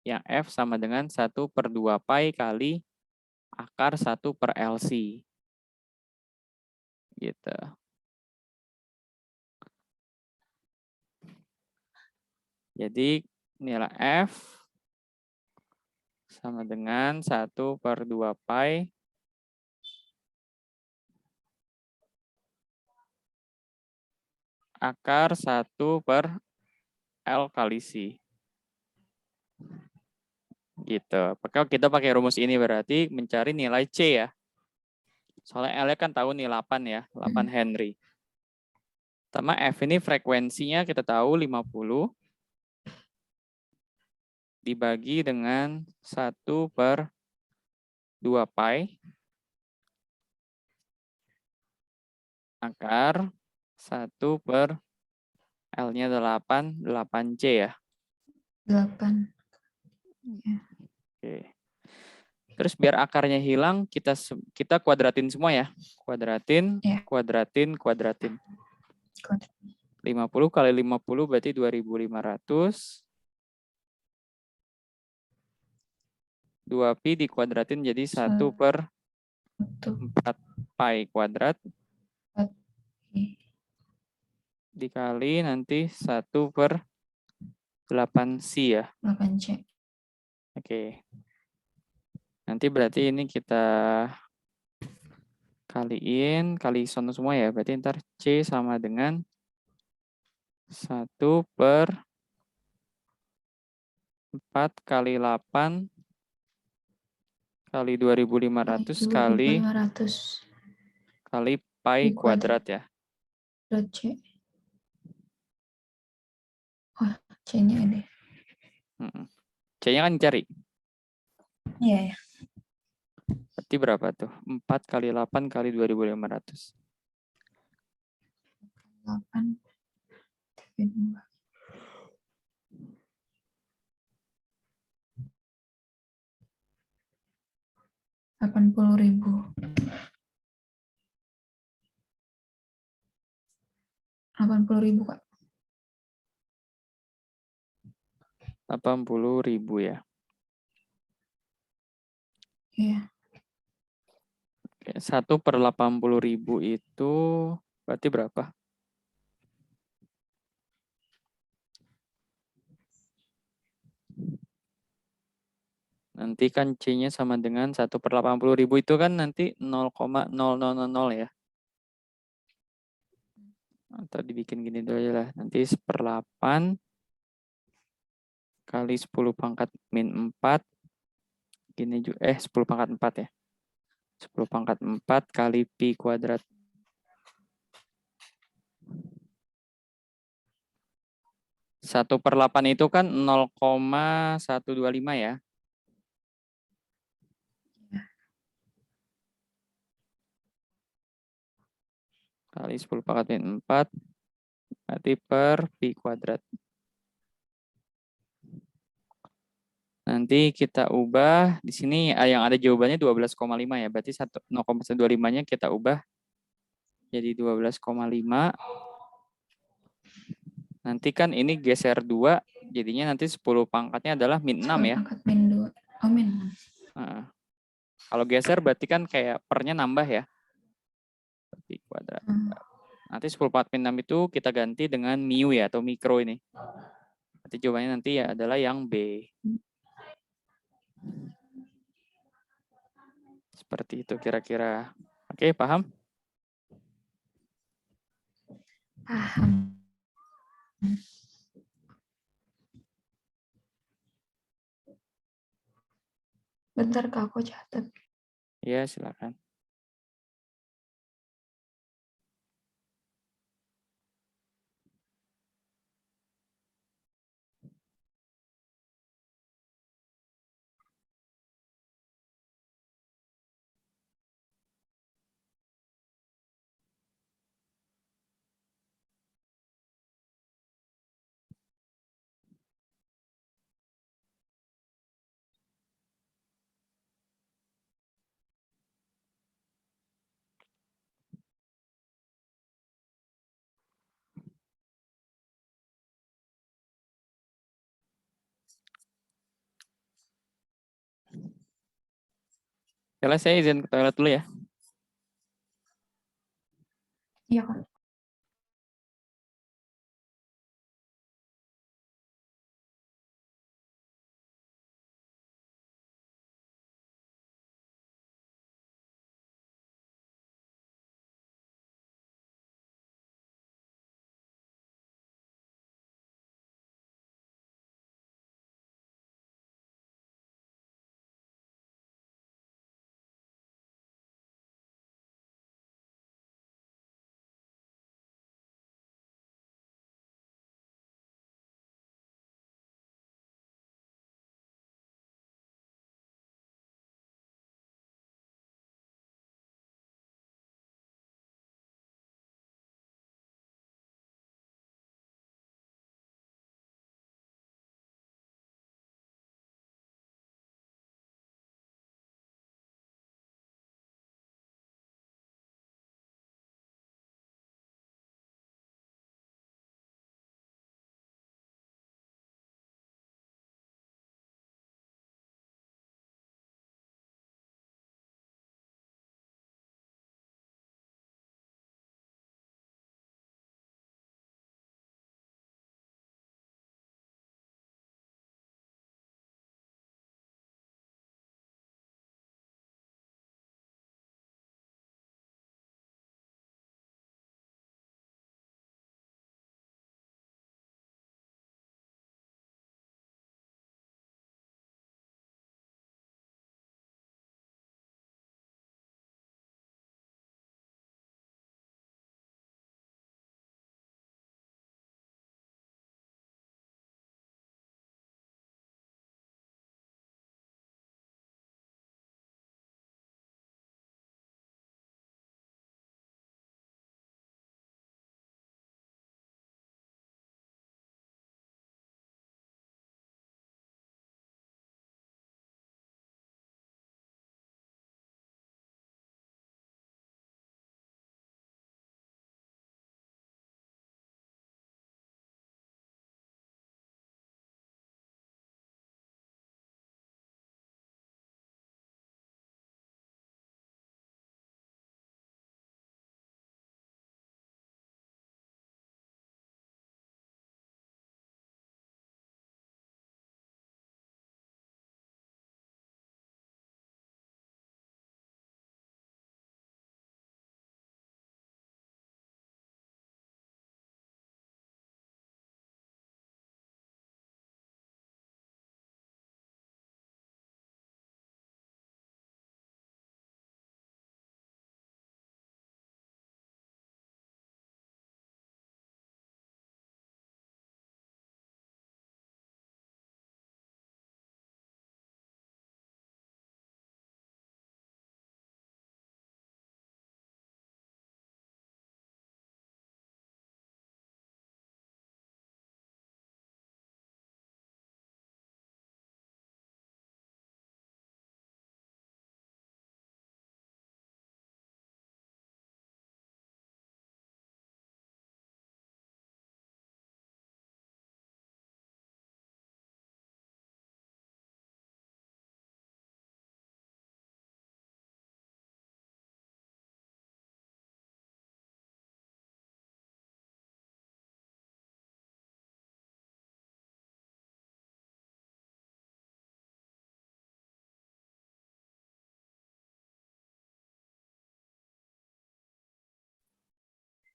Yang F sama dengan 1/2 pi kali akar 1/LC. Gitu. Jadi nilai F sama dengan 1/2 pi akar 1/L kali C. Gitu. Kalau kita pakai rumus ini berarti mencari nilai C ya. Soalnya L kan tahu nih 8 ya, 8 Henry. Pertama F ini frekuensinya kita tahu 50 dibagi dengan 1/2 pi akar 1/L-nya 8C ya.
8. Ya.
Oke. Terus biar akarnya hilang, kita kuadratin semua ya. Kuadratin,
Ya.
kuadratin. 50 kali 50 berarti 2.500. 2pi dikuadratin jadi 1/4 pi kuadrat. Dikali nanti 1/8C ya.
8C.
Oke. Nanti berarti ini kita kali sono semua ya. Berarti ntar C sama dengan 1/4 kali 8 kali 2.500 kali pi kuadrat ya.
C. Wah, C-nya ini.
C-nya kan cari.
Iya ya.
Berarti berapa tuh? 4 kali 8 kali 2.500.
8, 32. 80.000. 80.000, Kak.
80.000 ya.
Iya.
Oke, 1/80.000 itu berarti berapa? Nanti kan C-nya sama dengan 1/80.000 itu kan nanti 0,0000 ya. Atau dibikin gini dulu aja lah. Nanti 1/8 kali 10 pangkat min 4. Gini juga, 10 pangkat 4 ya. 10 pangkat 4 kali pi kuadrat. 1/8 itu kan 0,125 ya. Kali 10 pangkat min 4 berarti per pi kuadrat. Nanti kita ubah di sini yang ada jawabannya 12,5 ya. Berarti 0,125-nya kita ubah jadi 12,5. Nanti kan ini geser 2, jadinya nanti 10 pangkatnya adalah min 6 ya.
Pangkat min 2. Oh, min 6.
Nah, kalau geser berarti kan kayak pernya nambah ya. Pi kuadrat. Nanti 10 pangkat min 6 itu kita ganti dengan mu ya, atau mikro ini. Nanti jawabannya nanti ya adalah yang B. Seperti itu kira-kira. Oke, paham?
Paham. Bentar, Kak, aku catat.
Ya, silakan. Kalau saya izin ke toilet dulu ya.
Iya, Kak.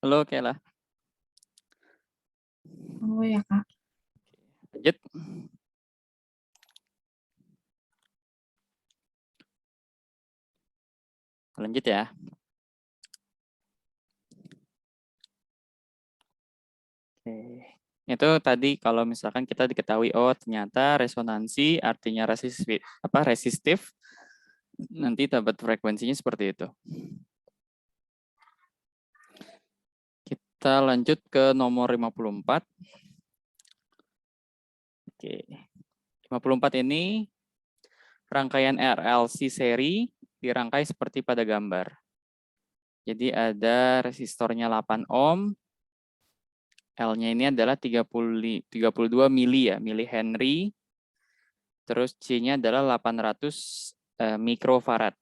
Halo, Kela.
Oh ya Kak.
Lanjut. Lanjut ya. Oke. Itu tadi kalau misalkan kita diketahui, oh ternyata resonansi artinya resistif, nanti dapat frekuensinya seperti itu. Kita lanjut ke nomor 54. Oke. 54 ini rangkaian RLC seri dirangkai seperti pada gambar. Jadi ada resistornya 8 ohm, L-nya ini adalah 32 mili ya, mili Henry. Terus C-nya adalah 800 mikrofarad.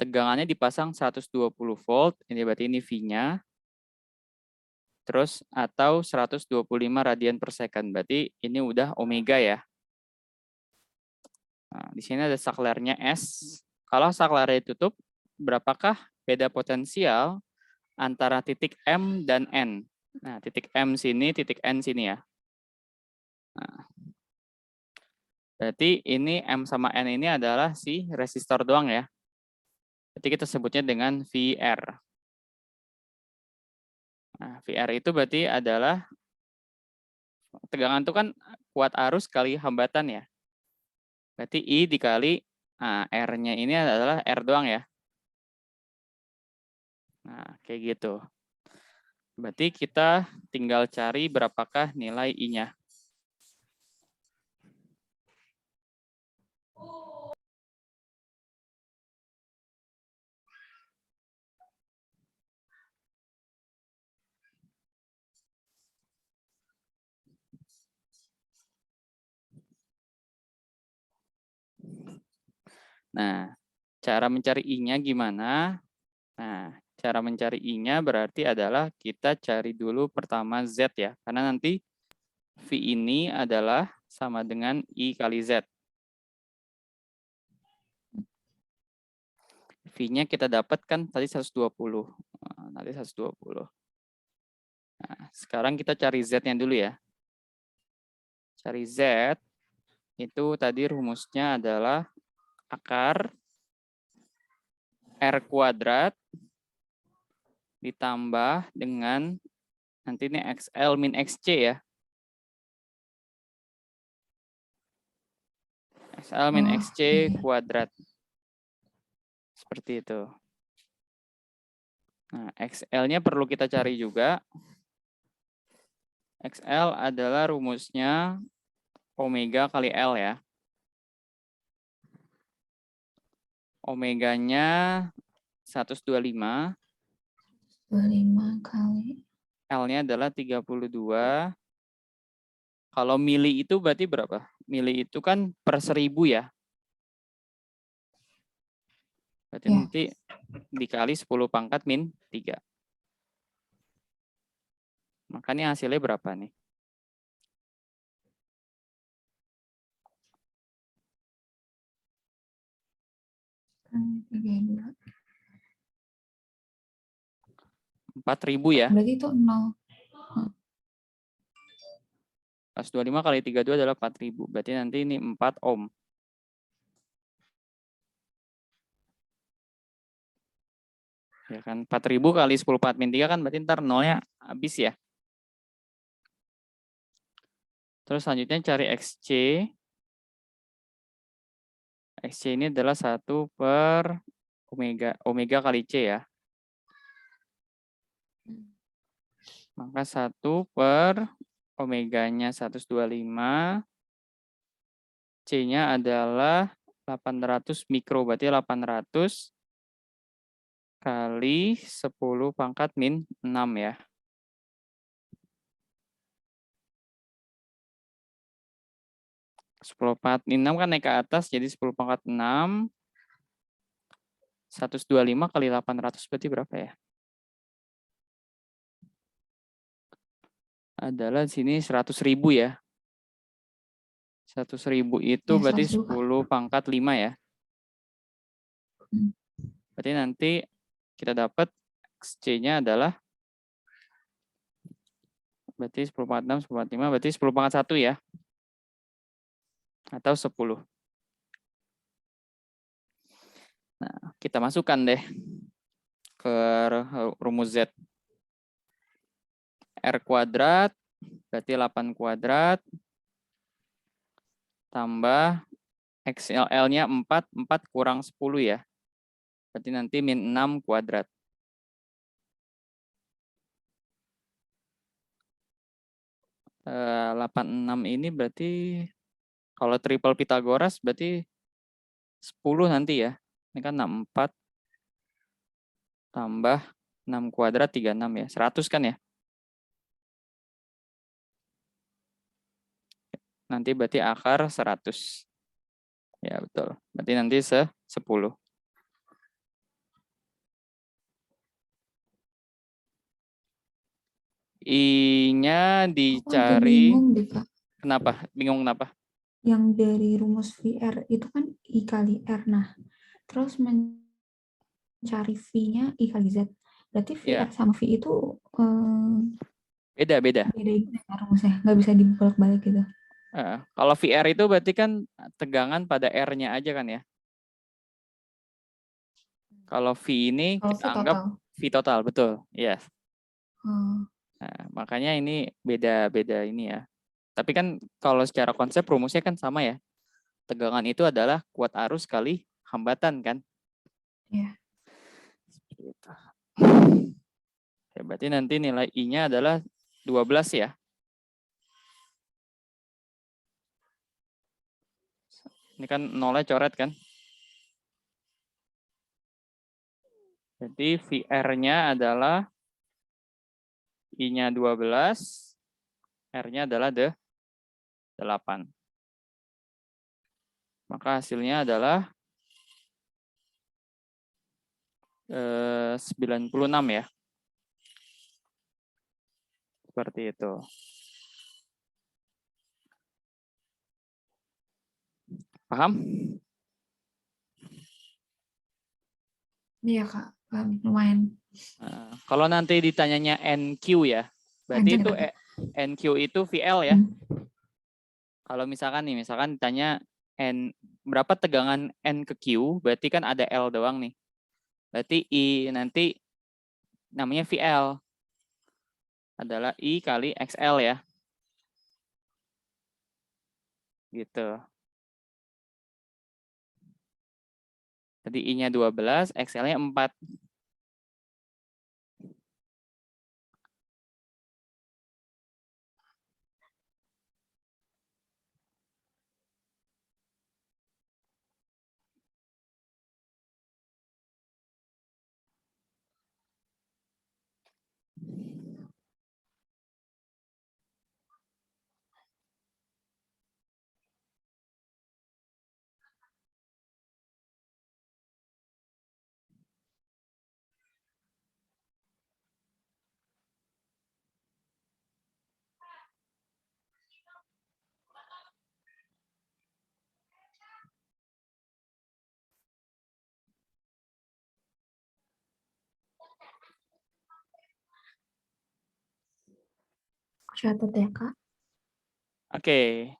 Tegangannya dipasang 120 volt, ini berarti ini V-nya. Terus atau 125 radian per second, berarti ini udah omega ya. Nah, di sini ada saklarnya S. Kalau saklarnya ditutup, berapakah beda potensial antara titik M dan N? Nah, titik M sini, titik N sini ya. Nah, berarti ini M sama N ini adalah si resistor doang ya. Berarti kita sebutnya dengan VR. Nah, VR itu berarti adalah tegangan itu kan kuat arus kali hambatan ya. Berarti I dikali R-nya ini adalah R doang ya. Nah, kayak gitu. Berarti kita tinggal cari berapakah nilai I-nya. Nah, cara mencari I-nya gimana? Nah, cara mencari I-nya berarti adalah kita cari dulu pertama Z ya. Karena nanti V ini adalah sama dengan I kali Z. V-nya kita dapatkan tadi 120. Nanti 120. Nah, sekarang kita cari Z-nya dulu ya. Cari Z, itu tadi rumusnya adalah akar R kuadrat ditambah dengan nanti ini XL min XC ya. XL min XC kuadrat. Seperti itu. Nah, XL-nya perlu kita cari juga. XL adalah rumusnya omega kali L ya. Omeganya 125.
25 kali.
L-nya adalah 32. Kalau mili itu berarti berapa? Mili itu kan per 1000 ya. Berarti nanti dikali 10 pangkat min 3. Makanya hasilnya berapa nih?
Kan 32.
4000 ya.
Berarti itu 0.
125 kali 32 adalah 4000. Berarti nanti ini 4 ohm. Ya kan 4000 kali 10 pangkat min 3 kan berarti ntar nolnya habis ya. Terus selanjutnya cari XC. XC ini adalah 1 per omega kali C ya. Maka 1 per omeganya 125. C-nya adalah 800 mikro. Berarti 800 kali 10 pangkat min 6 ya. Sepuluh pangkat min 6 kan naik ke atas, jadi 10 pangkat 6. 125 kali 800 berarti berapa ya? Adalah di sini 100.000 ya. 100.000 itu
Ya,
berarti
100.000,
10 pangkat 5 ya. Berarti nanti kita dapat XC-nya adalah berarti 10/6, 10/5, berarti 10/1 ya. Atau 10. Nah, kita masukkan deh ke rumus Z. R kuadrat berarti 8 kuadrat tambah XLL-nya 4, 4 kurang 10 ya. Berarti nanti min 6 kuadrat. Eh, 86 ini berarti kalau triple Pitagoras berarti 10 nanti ya. Ini kan 64 tambah 6 kuadrat 36 ya. 100 kan ya? Nanti berarti akar 100. Ya betul. Berarti nanti 10. I-nya
Aku agak
dicari.
bingung deh, Kak.
Kenapa? Bingung kenapa?
Yang dari rumus VR itu kan I kali R. Nah, terus mencari V-nya I kali Z. Berarti VR
Ya,
sama V itu
beda-beda.
beda gitu ya rumusnya. Nggak bisa dibolak-balik gitu.
Kalau VR itu berarti kan tegangan pada R-nya aja kan ya. Kalau V ini
Kalau V
kita anggap
total.
V total, betul. Yes.
Hmm.
Nah, makanya ini beda-beda ini ya. Tapi kan kalau secara konsep rumusnya kan sama ya. Tegangan itu adalah kuat arus kali hambatan kan.
Ya.
Gitu. Oke, berarti nanti nilai I-nya adalah 12 ya. Ini kan nolnya coret kan. Jadi VR-nya adalah I-nya 12, R-nya adalah 8. Maka hasilnya adalah 96 ya. Seperti itu. Paham?
Iya, Kak. Lumayan.
Nah, kalau nanti ditanyanya NQ ya, berarti
Lanjut
itu
ya, Kak.
NQ itu VL ya.
Hmm.
Kalau misalkan nih, misalkan ditanya berapa tegangan N ke Q, berarti kan ada L doang nih. Berarti I nanti namanya VL. Adalah I kali XL ya. Gitu. Jadi I-nya 12, XL-nya 4.
Catat ya, Kak.
Oke.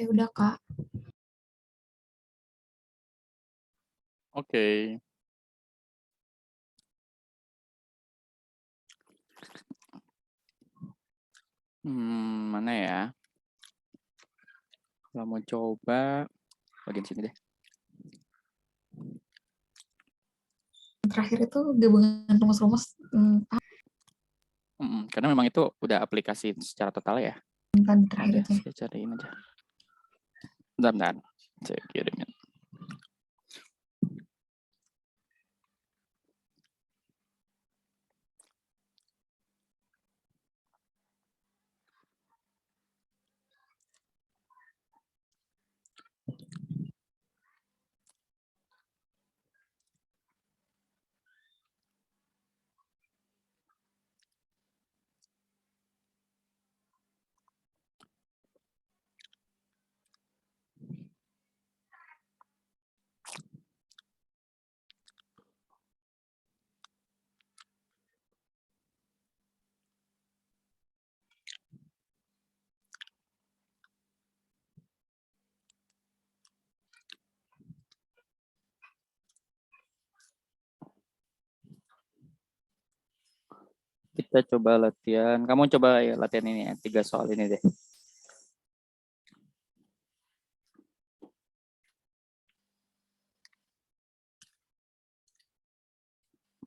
Ya udah, Kak.
Oke. Mana ya? Kalau mau coba bagian sini deh.
Terakhir itu gabungan rumus-rumus
Karena memang itu udah aplikasi secara total ya.
kan terakhir
Ada,
itu.
saya cariin aja. Bentar. Saya kirimin. Kita coba latihan. Kamu coba ya latihan ini ya, 3 soal ini deh.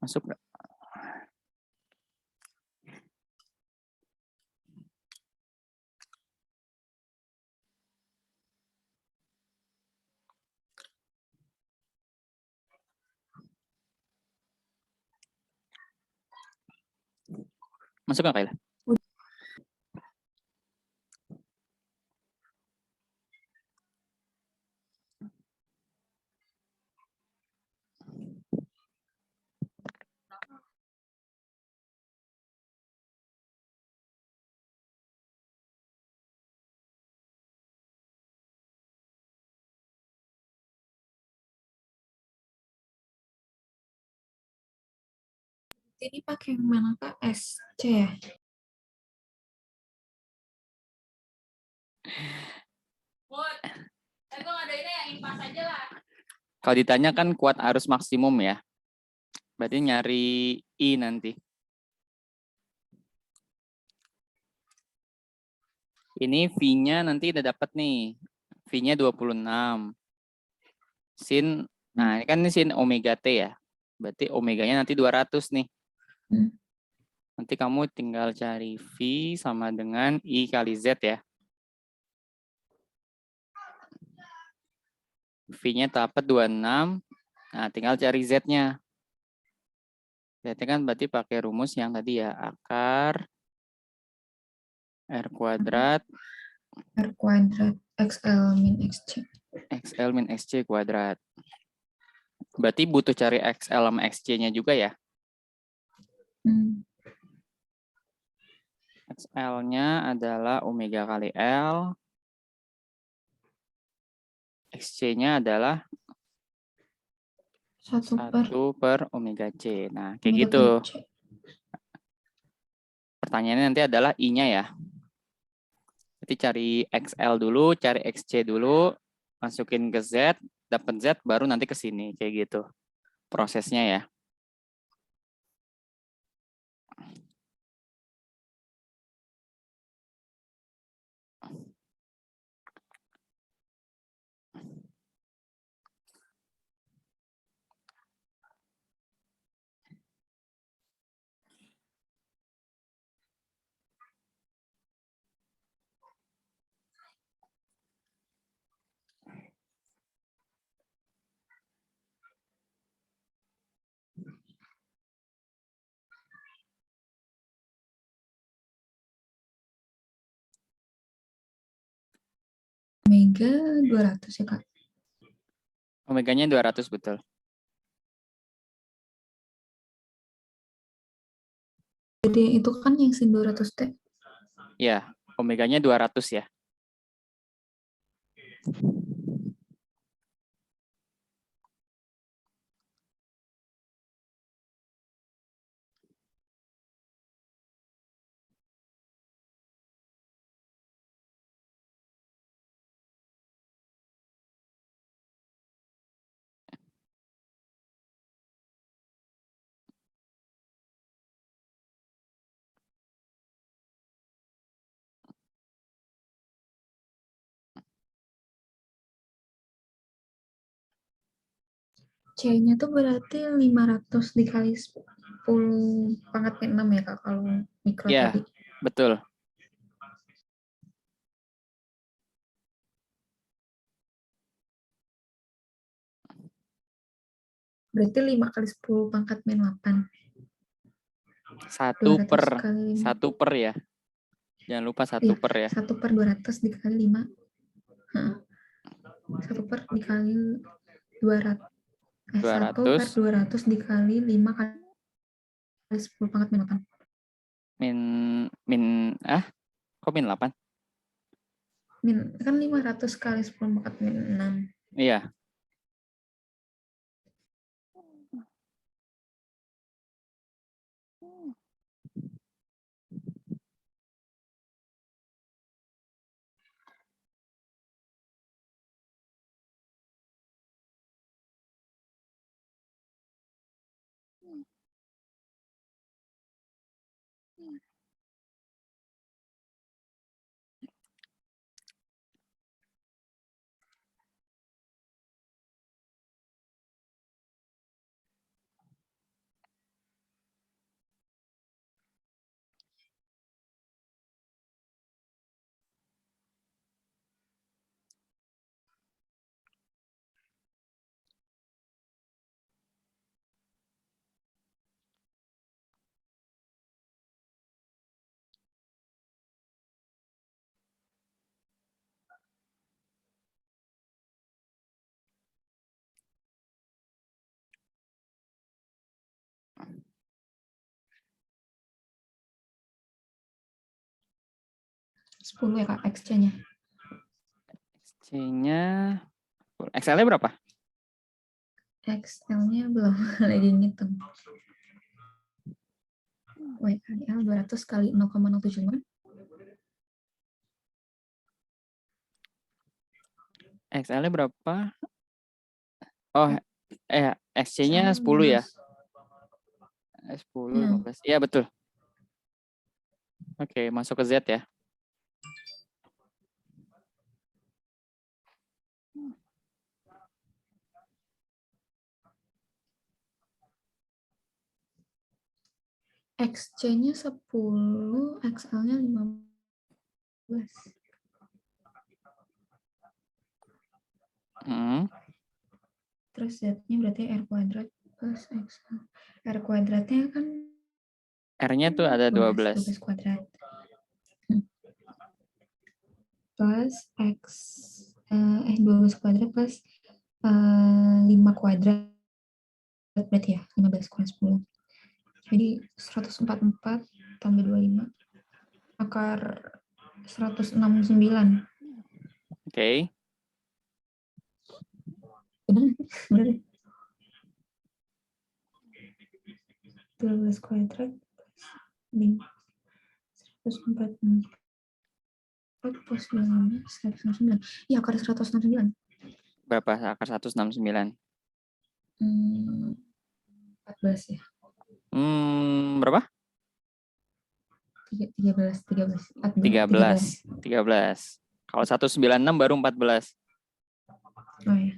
Masuk nggak? Masuk nggak, Kayla?
Ini pakai yang mana, Kak? SC ya?
Kalau ditanya kan kuat arus maksimum ya. Berarti nyari I nanti. Ini V-nya nanti udah dapat nih. V-nya 26. Sin, nah ini kan ini sin omega T ya. Berarti omeganya nanti 200 nih. Nanti kamu tinggal cari V sama dengan I kali Z ya. V-nya dapat 26. Nah, tinggal cari Z-nya. Z-nya kan berarti pakai rumus yang tadi ya. Akar R kuadrat
R kuadrat XL min XC.
XL min XC kuadrat. Berarti butuh cari XL sama XC-nya juga ya. XL-nya adalah omega kali L. XC-nya adalah 1 per omega C. Nah, kayak gitu. Pertanyaannya nanti adalah I-nya ya. Jadi cari XL dulu, cari XC dulu, masukin ke Z, dapat Z, baru nanti ke sini. Kayak gitu prosesnya ya.
Omega 200 ya, Kak?
Omeganya 200 betul.
Jadi itu kan yang sin 200T.
Ya, omeganya 200 ya.
C-nya tuh berarti 500 dikali 10 pangkat min 6 ya Kak, kalau mikro
Ya,
tadi.
betul.
Berarti 5 kali 10 pangkat min 8.
1 per
200 kali 5.
1 per ya. Jangan lupa 1
Iya,
per ya.
1 per 200 dikali 5. 1 per dikali 200. 1 per
200
200 dikali 5 kali 10 pangkat min 8.
Kok min 8?
Kan 500 kali 10 pangkat min 6.
Iya.
Sepuluh ya Kak, XC-nya.
C-nya XL-nya berapa?
XL-nya belum lagi ngitung. WKL 200 kali 0,075.
XL-nya berapa? Oh, XC-nya
XL
10 ya.
15.
10, 15. Iya, betul. Oke, masuk ke Z ya.
XC-nya 10, XL-nya 15. Terus Z-nya berarti R kuadrat plus XL. R kuadratnya kan
R-nya tuh ada 12.
12 kuadrat. Plus X, 12 kuadrat plus 5 kuadrat. Berarti ya, 15 kurang 10. Jadi 144 tambah 25. Akar 169.
Oke.
Benar. 12 kuadrat plus 144 plus 25, 169. Iya, akar 169.
Berapa akar 169?
14 ya.
Berapa?
13.
13. Kalau 196 baru 14.
Oh ya.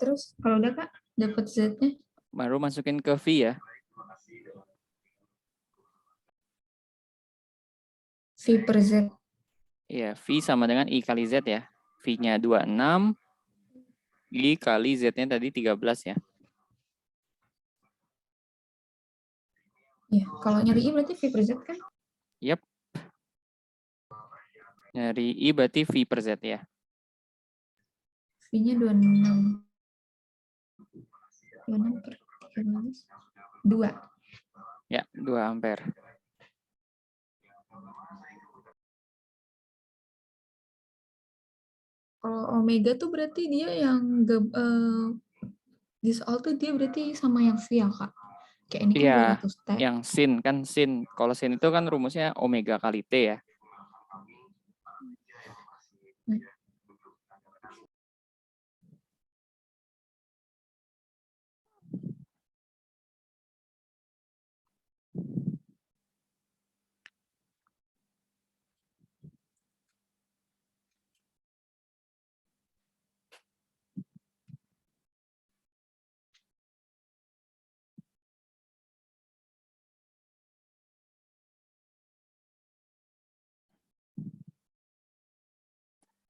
Terus kalau udah Kak, dapat Z-nya?
Baru masukin ke V ya.
V per Z.
Iya, V sama dengan I kali Z ya. V-nya 26, I kali Z-nya tadi 13 ya.
Ya, kalau nyari I berarti V per Z kan?
Yap. Nyari I berarti V per Z ya.
V-nya 26. 26 per 13. 2.
Ya, 2 ampere.
Kalau omega tuh berarti dia yang this all tuh dia berarti sama yang V ya Kak? Kayak ini kan
Iya,
200 T.
yang sin kan sin. Kalau sin itu kan rumusnya omega kali T ya.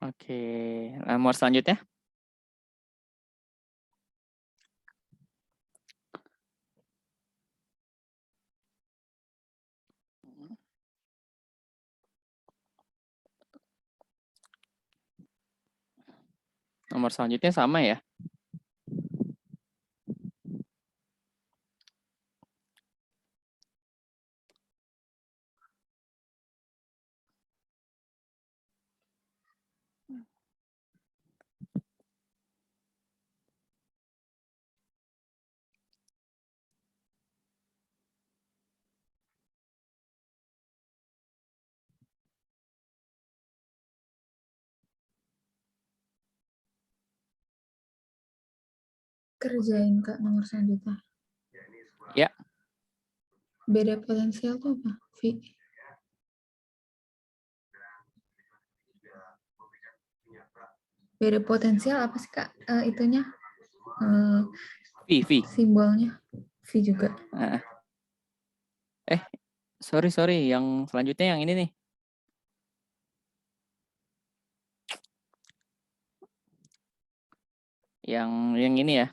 Oke, nomor selanjutnya. Nomor selanjutnya sama ya.
Kerjain Kak nomor selanjutnya.
Ya,
Beda potensial tuh apa? V. Beda potensial apa sih Kak? Itunya
V.
simbolnya V juga.
Nah, sorry, yang selanjutnya yang ini nih. Yang ini ya.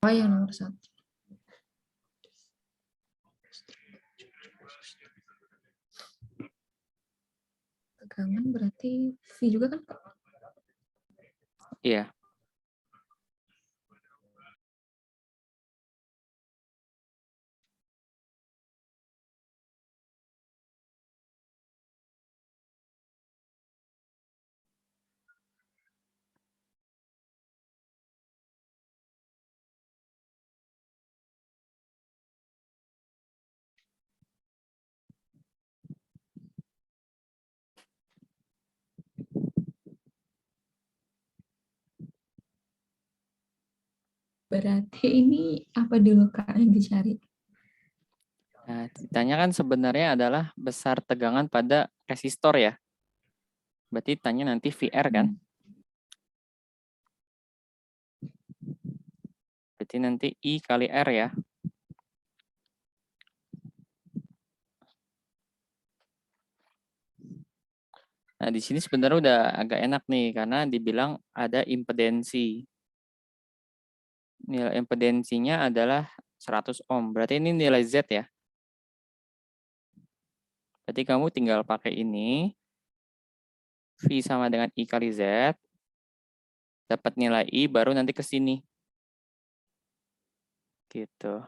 Oh, yang nomor 1. Tegangan berarti V juga kan Kak?
Iya.
Berarti ini apa dulu Kak yang dicari?
Nah, ditanya kan sebenarnya adalah besar tegangan pada resistor ya. Berarti tanya nanti VR kan? Berarti nanti I kali R ya. Nah, di sini sebenarnya udah agak enak nih karena dibilang ada impedensi. Nilai impedensinya adalah 100 ohm. Berarti ini nilai Z ya. Berarti kamu tinggal pakai ini. V sama dengan I kali Z. Dapat nilai I baru nanti ke sini. Gitu.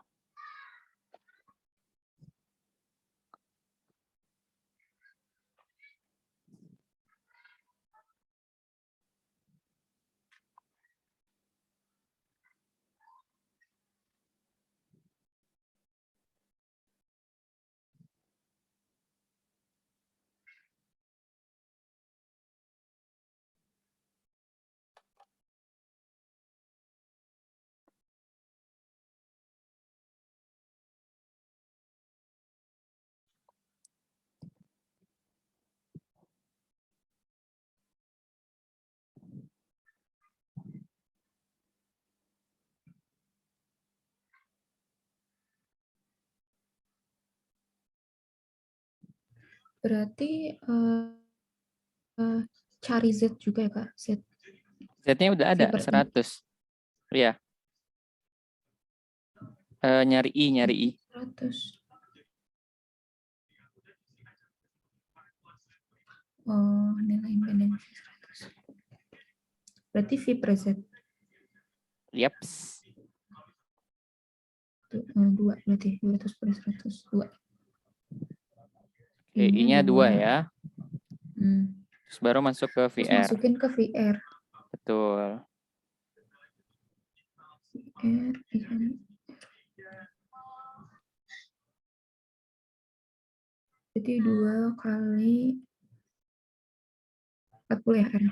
Berarti cari Z juga ya Kak? Z.
Z-nya udah ada,
V per I.
100. Iya. Nyari I.
100. Oh, nilai impedensi 100. Berarti V per Z.
Yaps.
2 berarti 200 per 100. 2.
Oke, I-nya 2 ya. Terus baru masuk ke
Terus
VR.
masukin ke VR.
Betul.
VR dikali. Jadi 2 kali 40 ya R.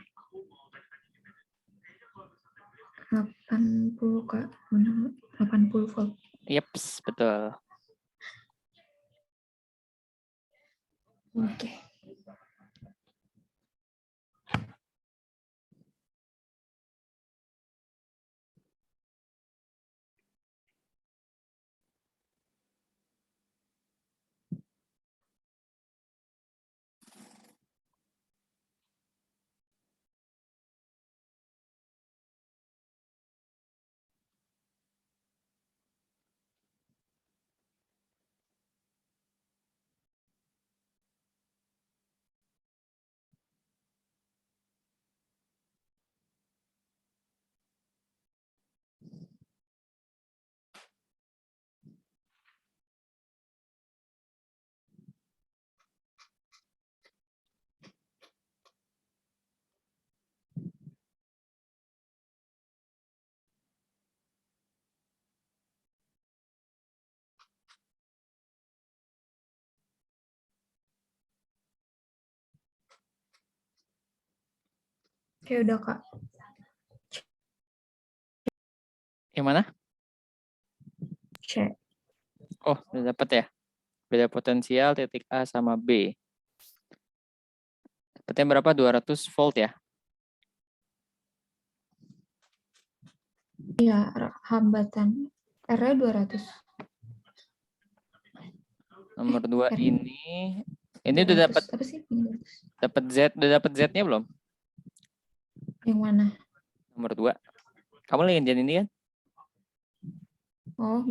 80 Kak. 80 volt.
Yaps, betul.
Oke. Oke, udah Kak.
Yang mana?
C.
Oh, udah dapat ya. Beda potensial titik A sama B. Dapatnya berapa? 200 volt ya?
Iya, hambatan. R-nya 200.
Nomor 2
R-nya
ini udah
200.
dapat
Apa sih?
udah dapat Z-nya belum?
Yang mana?
Nomor 2. Kamu lagi ngerjain ini kan?
Oh,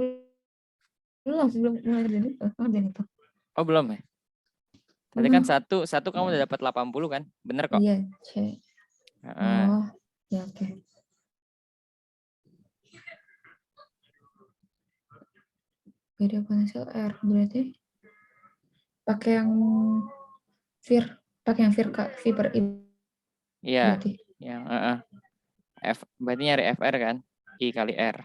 belum mulai dari itu. Itu.
Oh, belum ya? Tadi kan satu kamu udah dapat 80 kan? Bener kok.
Iya, C.
Nah,
Oh, ya oke. Beda potensial R berarti pakai yang Kak, V per I
iya,
berarti.
yang berarti nyari FR kan? I kali R.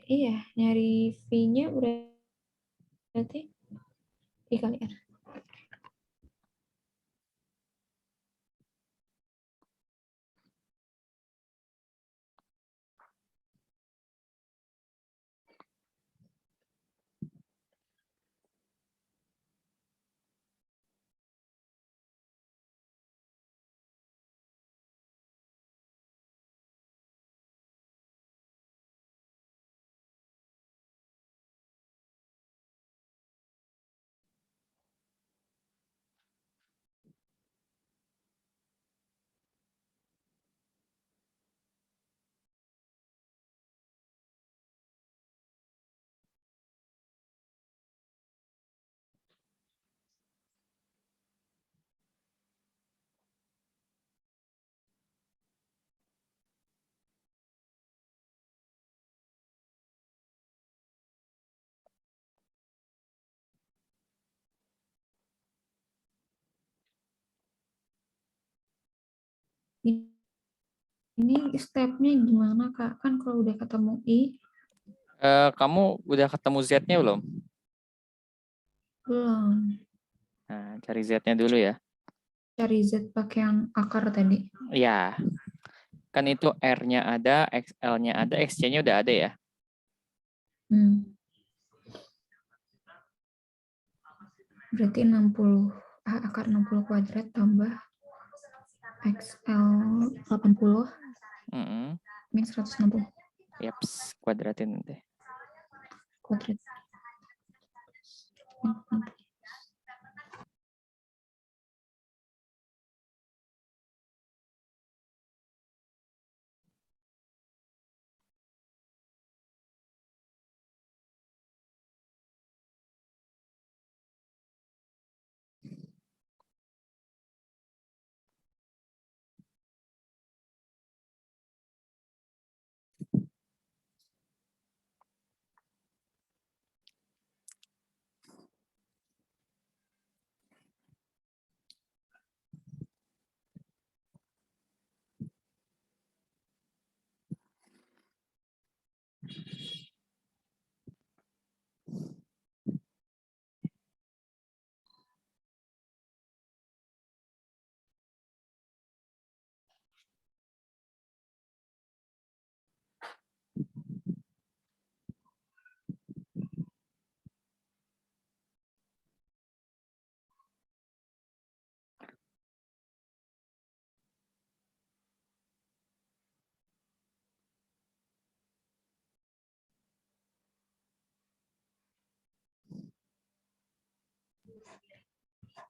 Iya, nyari V-nya berarti I kali R. Ini stepnya gimana Kak? Kan kalau udah ketemu I,
Kamu udah ketemu Z-nya belum?
belum.
Nah, cari Z-nya dulu ya.
Cari Z pakai yang akar tadi.
Iya. Kan itu R-nya ada, XL-nya ada, XC-nya udah ada ya.
Berarti 60. Akar 60 kuadrat tambah XL 80 min 160
Yaps, kuadratin deh.
kuadrat.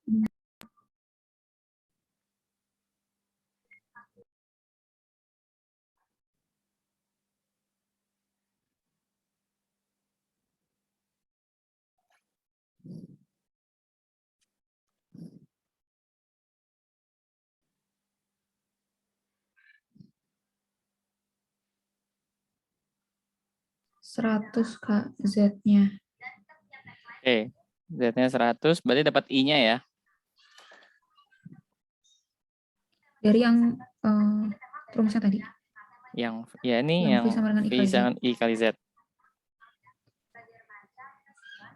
Min 60. Seratus Kak Z-nya.
Oke, Z-nya 100, berarti dapat I-nya ya.
Dari yang rumusnya tadi.
Yang ya ini
Yang
yang
V sama dengan I
V
kali Z.
sama I kali Z.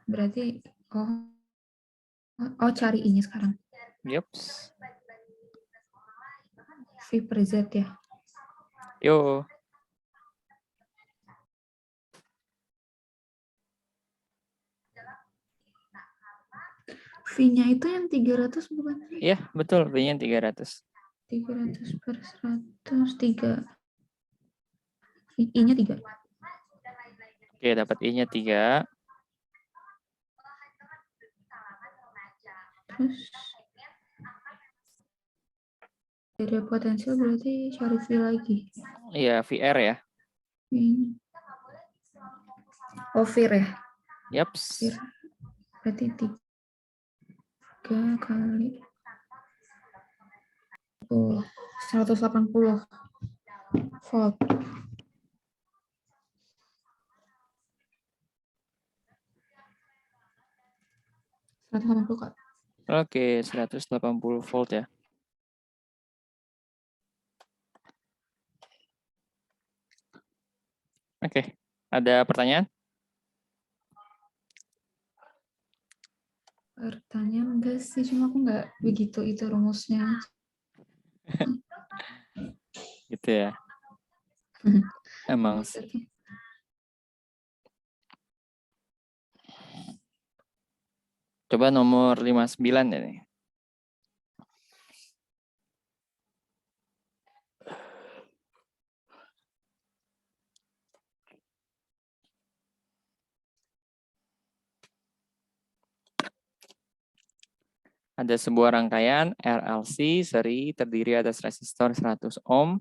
Berarti cari I-nya sekarang.
Yups.
V per Z ya.
Yo.
V-nya itu yang 300 bukan?
Iya, betul. V-nya 300.
300 per 100, 3. I-nya 3.
Oke, dapat I-nya 3.
Terus ada potensial berarti cari V lagi.
Iya, VR ya.
Ini. Oh, VIR ya?
Yaps.
VIR. Berarti 3 kali 180 volt. Kak.
Oke, 180 volt ya. Oke, ada pertanyaan?
Pertanyaan enggak sih, cuma aku enggak begitu itu rumusnya.
Gitu ya. Emang sih. Coba nomor 59 ya nih. Ada sebuah rangkaian RLC seri terdiri atas resistor 100 ohm,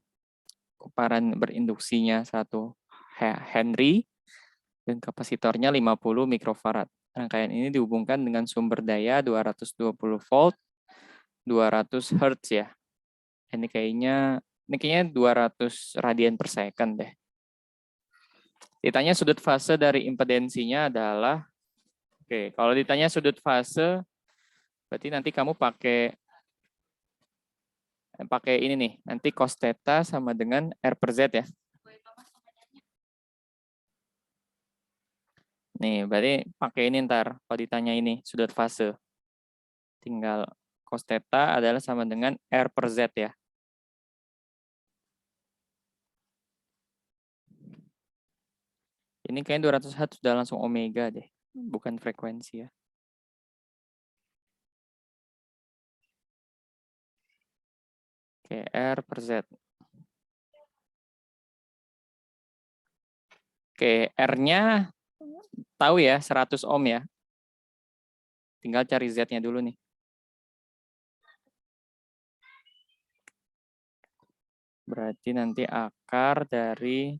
kuparan berinduksinya 1 Henry, dan kapasitornya 50 mikrofarad. Rangkaian ini dihubungkan dengan sumber daya 220 volt, 200 Hz ya. Ini kayaknya 200 radian per second deh. Ditanya sudut fase dari impedensinya adalah, oke, kalau ditanya sudut fase, berarti nanti kamu pakai ini nih, nanti cos theta sama dengan R per Z ya. Nih, berarti pakai ini ntar, kalau ditanya ini sudut fase. Tinggal cos theta adalah sama dengan R per Z ya. Ini kayaknya 200 Hz sudah langsung omega deh, bukan frekuensi ya. Oke, R per Z. Oke, R-nya tahu ya, 100 ohm ya. Tinggal cari Z-nya dulu nih. Berarti nanti akar dari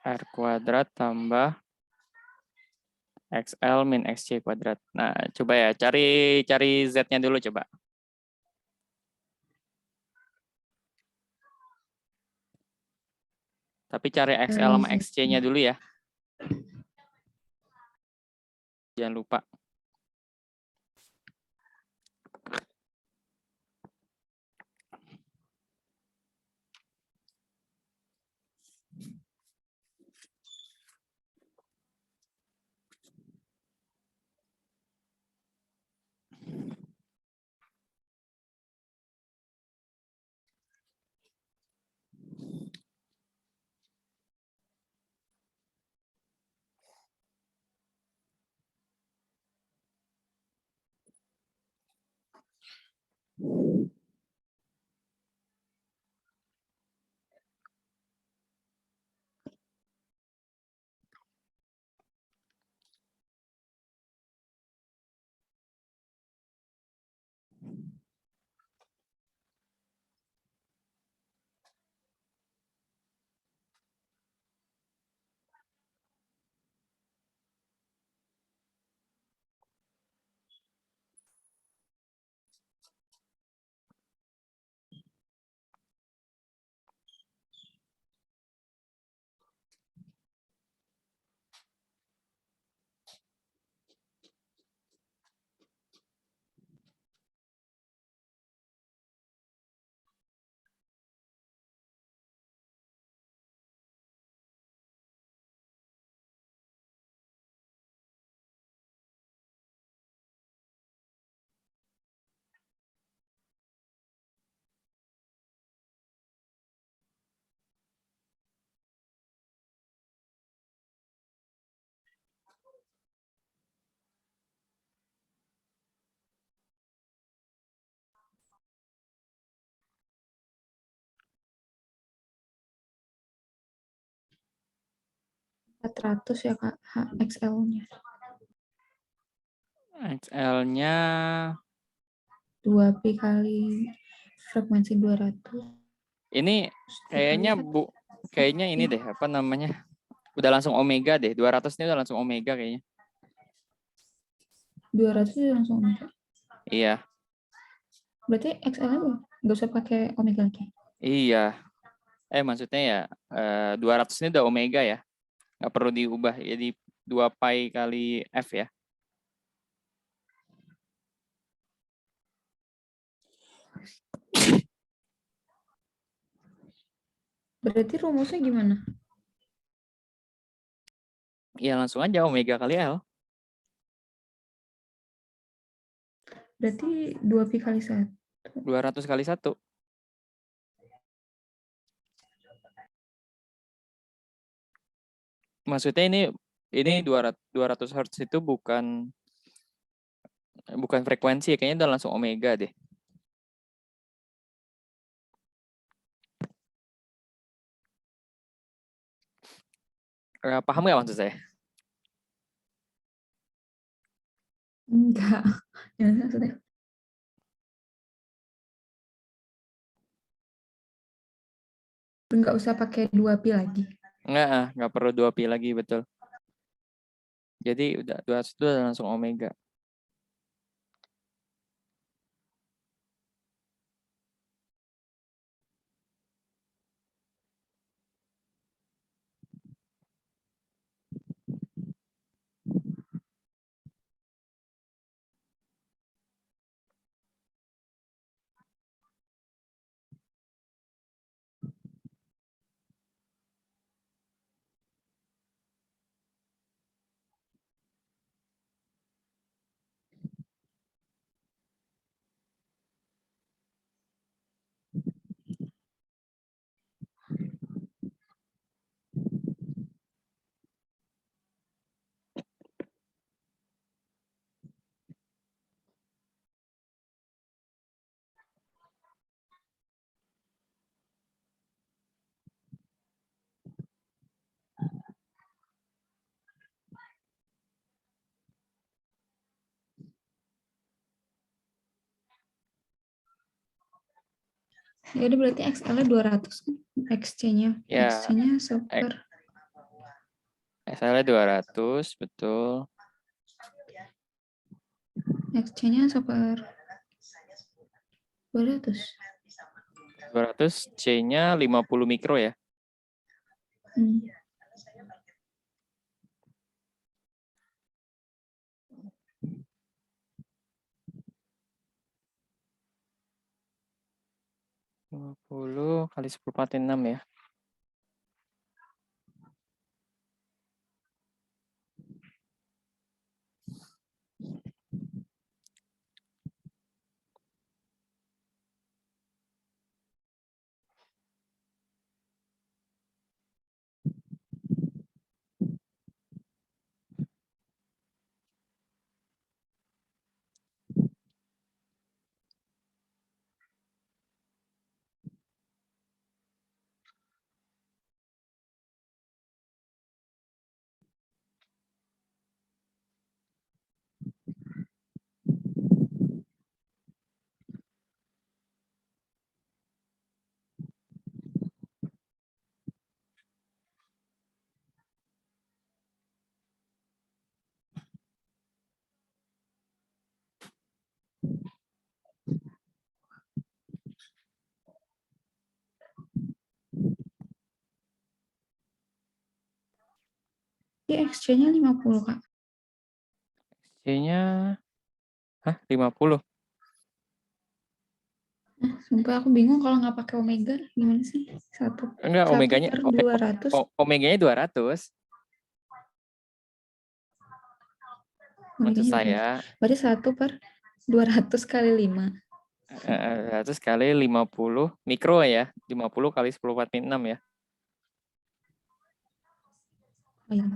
R kuadrat tambah XL min XC kuadrat. Nah, coba ya, cari Z-nya dulu coba. Tapi cari XL sama XC-nya dulu ya. Jangan lupa.
400 ya Kak, XL-nya.
XL-nya
2pi kali frekuensi 200.
ini kayaknya kayaknya ini deh, apa namanya? Udah langsung omega deh. 200 ini udah langsung omega kayaknya.
200 itu langsung omega.
Iya.
Berarti XL-nya nggak usah pakai omega lagi.
Iya. Maksudnya ya 200 ini udah omega ya. Nggak perlu diubah. Jadi 2 pi kali F ya.
Berarti rumusnya gimana?
Ya langsung aja omega kali L.
Berarti 2pi kali 1.
200 kali 1. Maksudnya ini 200 Hz itu bukan frekuensi, kayaknya udah langsung omega deh. Paham nggak maksud saya?
Enggak. Gimana maksudnya? Enggak usah pakai 2pi lagi.
Nggak perlu 2 pi lagi, betul. Jadi udah 200 itu udah langsung omega.
Jadi berarti XL-nya 200 kan? XC-nya.
Ya,
XC-nya seper.
XL-nya 200, betul.
XC-nya seper 200.
200, C-nya 50 mikro ya.
Hmm.
Dua puluh kali 10⁻6 ya.
Di XC-nya 50, Kak.
C-nya 50.
Sumpah aku bingung kalau nggak pakai omega gimana sih?
Enggak,
Satu
omeganya
per 200.
omeganya 200. Maksud
Omeganya 200.
saya
Berarti 1 per 200 kali 5.
200 kali 50 mikro ya. 50 kali 10⁻6 ya.
Oh, iya.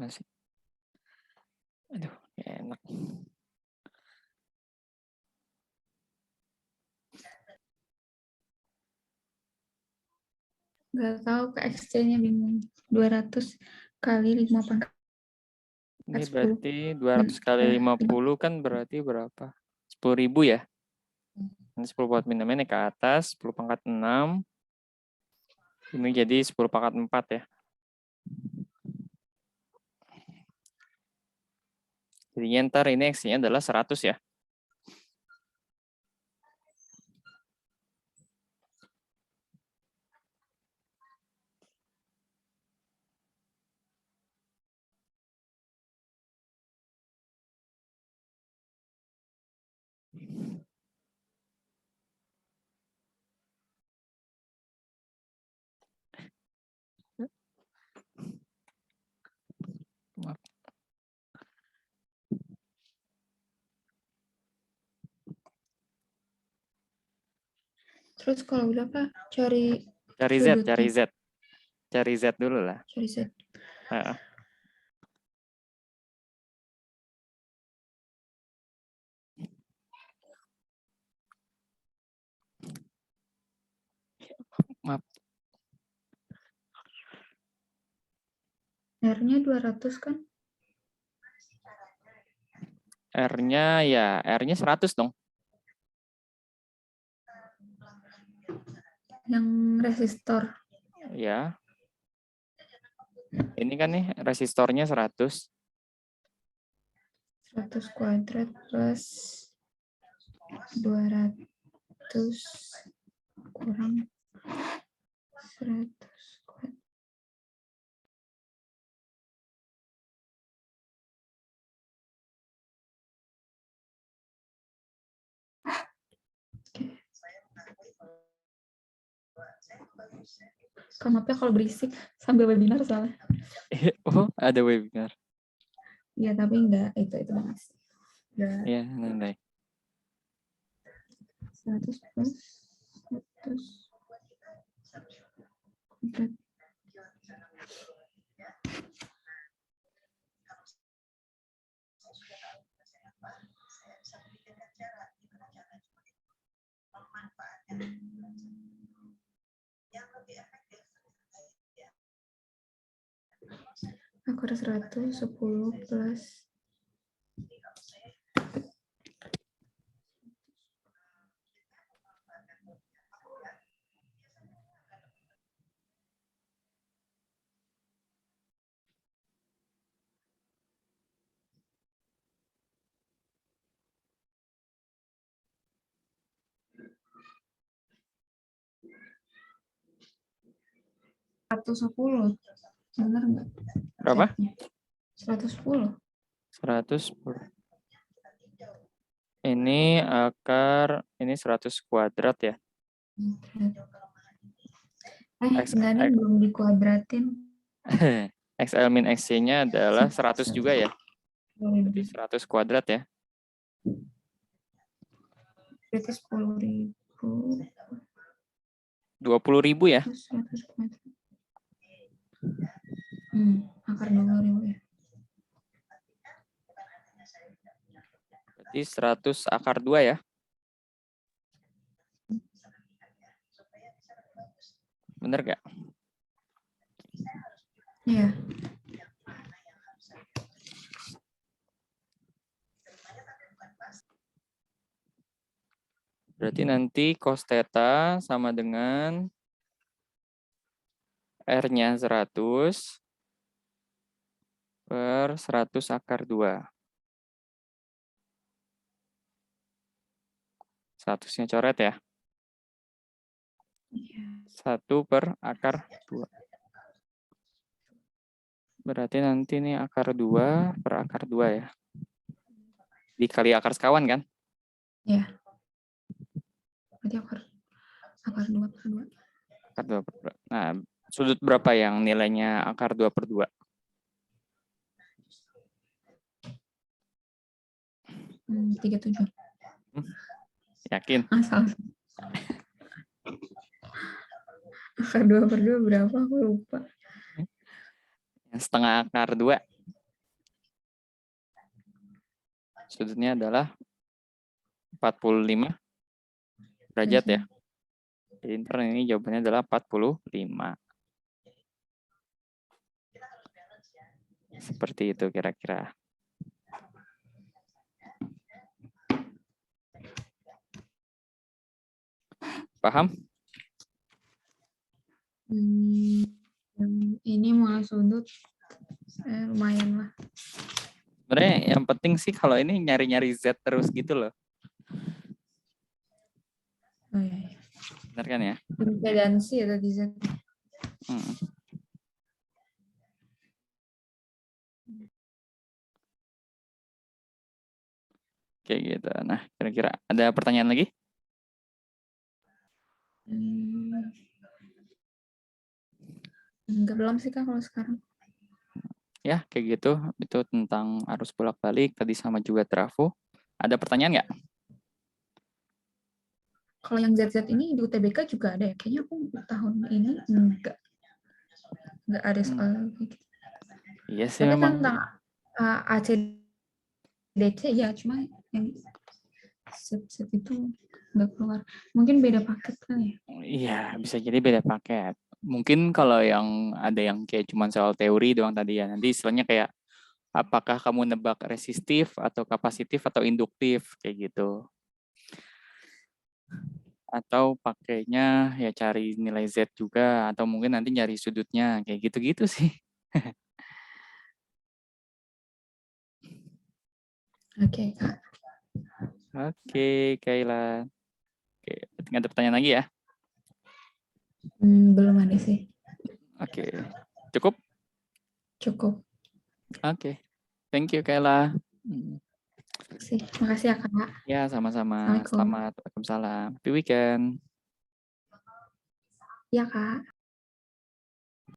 Masih. Aduh, enak.
Nggak tahu ke XC-nya bingung. 200 kali 5 pangkat
Ini
10.
berarti 200 kali 50 kan berarti berapa? 10.000 ya? Ini 10 buat minum ini ke atas, 10 pangkat 6. Ini jadi 10 pangkat 4 ya. Jadi ntar ini X-nya adalah 100 ya. Maaf.
Terus kalau udah Pak, cari
Cari Z,
sudutnya.
cari Z. Cari Z dulu lah.
Cari Z.
Heeh. Maaf.
R-nya 200 kan?
R-nya ya, R-nya 100 dong.
Yang resistor.
Ya. Ini kan nih resistornya 100.
100 kuadrat plus 200 kurang 100 kuadrat. Kak, maaf ya kalau berisik sambil webinar soalnya.
Oh, ada webinar.
Iya, tapi enggak itu banget. Enggak.
Ya, nanti.
100 plus 100 kuadrat. Akar 100, 10 plus 110. Benar nggak?
Berapa?
110.
110. Ini akar, ini 100 kuadrat ya.
Enggak nih, belum dikuadratin.
XL min XC-nya adalah 100 juga ya. Jadi 100 kuadrat ya.
Berarti 10.000.
20.000 ya.
100 kuadrat. Akar 20.000 ya.
Berarti 100 akar 2 ya. Bener gak?
Iya.
Berarti nanti cos theta sama dengan R-nya 100 per 100 akar 2. 100-nya coret ya. 1 per akar 2. Berarti nanti ini akar 2 per akar 2 ya. Dikali akar sekawan kan?
Iya. Berarti akar 2 per 2.
Akar 2 per 2. Nah, sudut berapa yang nilainya akar 2 per 2?
37.
Yakin?
Salah. Akar 2 per 2 berapa? Aku lupa.
setengah akar 2. Sudutnya adalah 45 derajat ya. Jadi ntar ini jawabannya adalah 45. Seperti itu kira-kira. Paham?
Ini mulai sudut lumayan lah.
Sebenarnya yang penting sih kalau ini nyari-nyari Z terus gitu loh.
Oh iya.
Benar kan ya?
Impedansi ya tadi Z.
Kayak gitu. Nah, kira-kira ada pertanyaan lagi?
Enggak, belum sih Kak kalau sekarang.
Ya, kayak gitu. Itu tentang arus bolak-balik tadi sama juga trafo. Ada pertanyaan nggak?
Kalau yang ZZ ini di UTBK juga ada ya? Kayaknya aku tahun ini enggak ada soal gitu.
Iya sih
Tapi
memang.
tentang ACDC ya, cuma yang set itu enggak keluar. Mungkin beda paket kan ya?
Iya, bisa jadi beda paket. Mungkin kalau yang ada yang kayak cuma soal teori doang tadi ya. Nanti istilahnya kayak apakah kamu nebak resistif atau kapasitif atau induktif kayak gitu. Atau pakainya ya cari nilai Z juga atau mungkin nanti nyari sudutnya kayak gitu-gitu sih.
Oke, Kak.
Oke, Kayla. Oke, nggak ada pertanyaan lagi ya?
Belum ada sih.
Oke, cukup?
Cukup.
Oke, thank you Kayla.
Makasih ya, Kak.
Ya, sama-sama.
Assalamualaikum.
Selamat, Waalaikumsalam. Happy weekend.
Ya, Kak.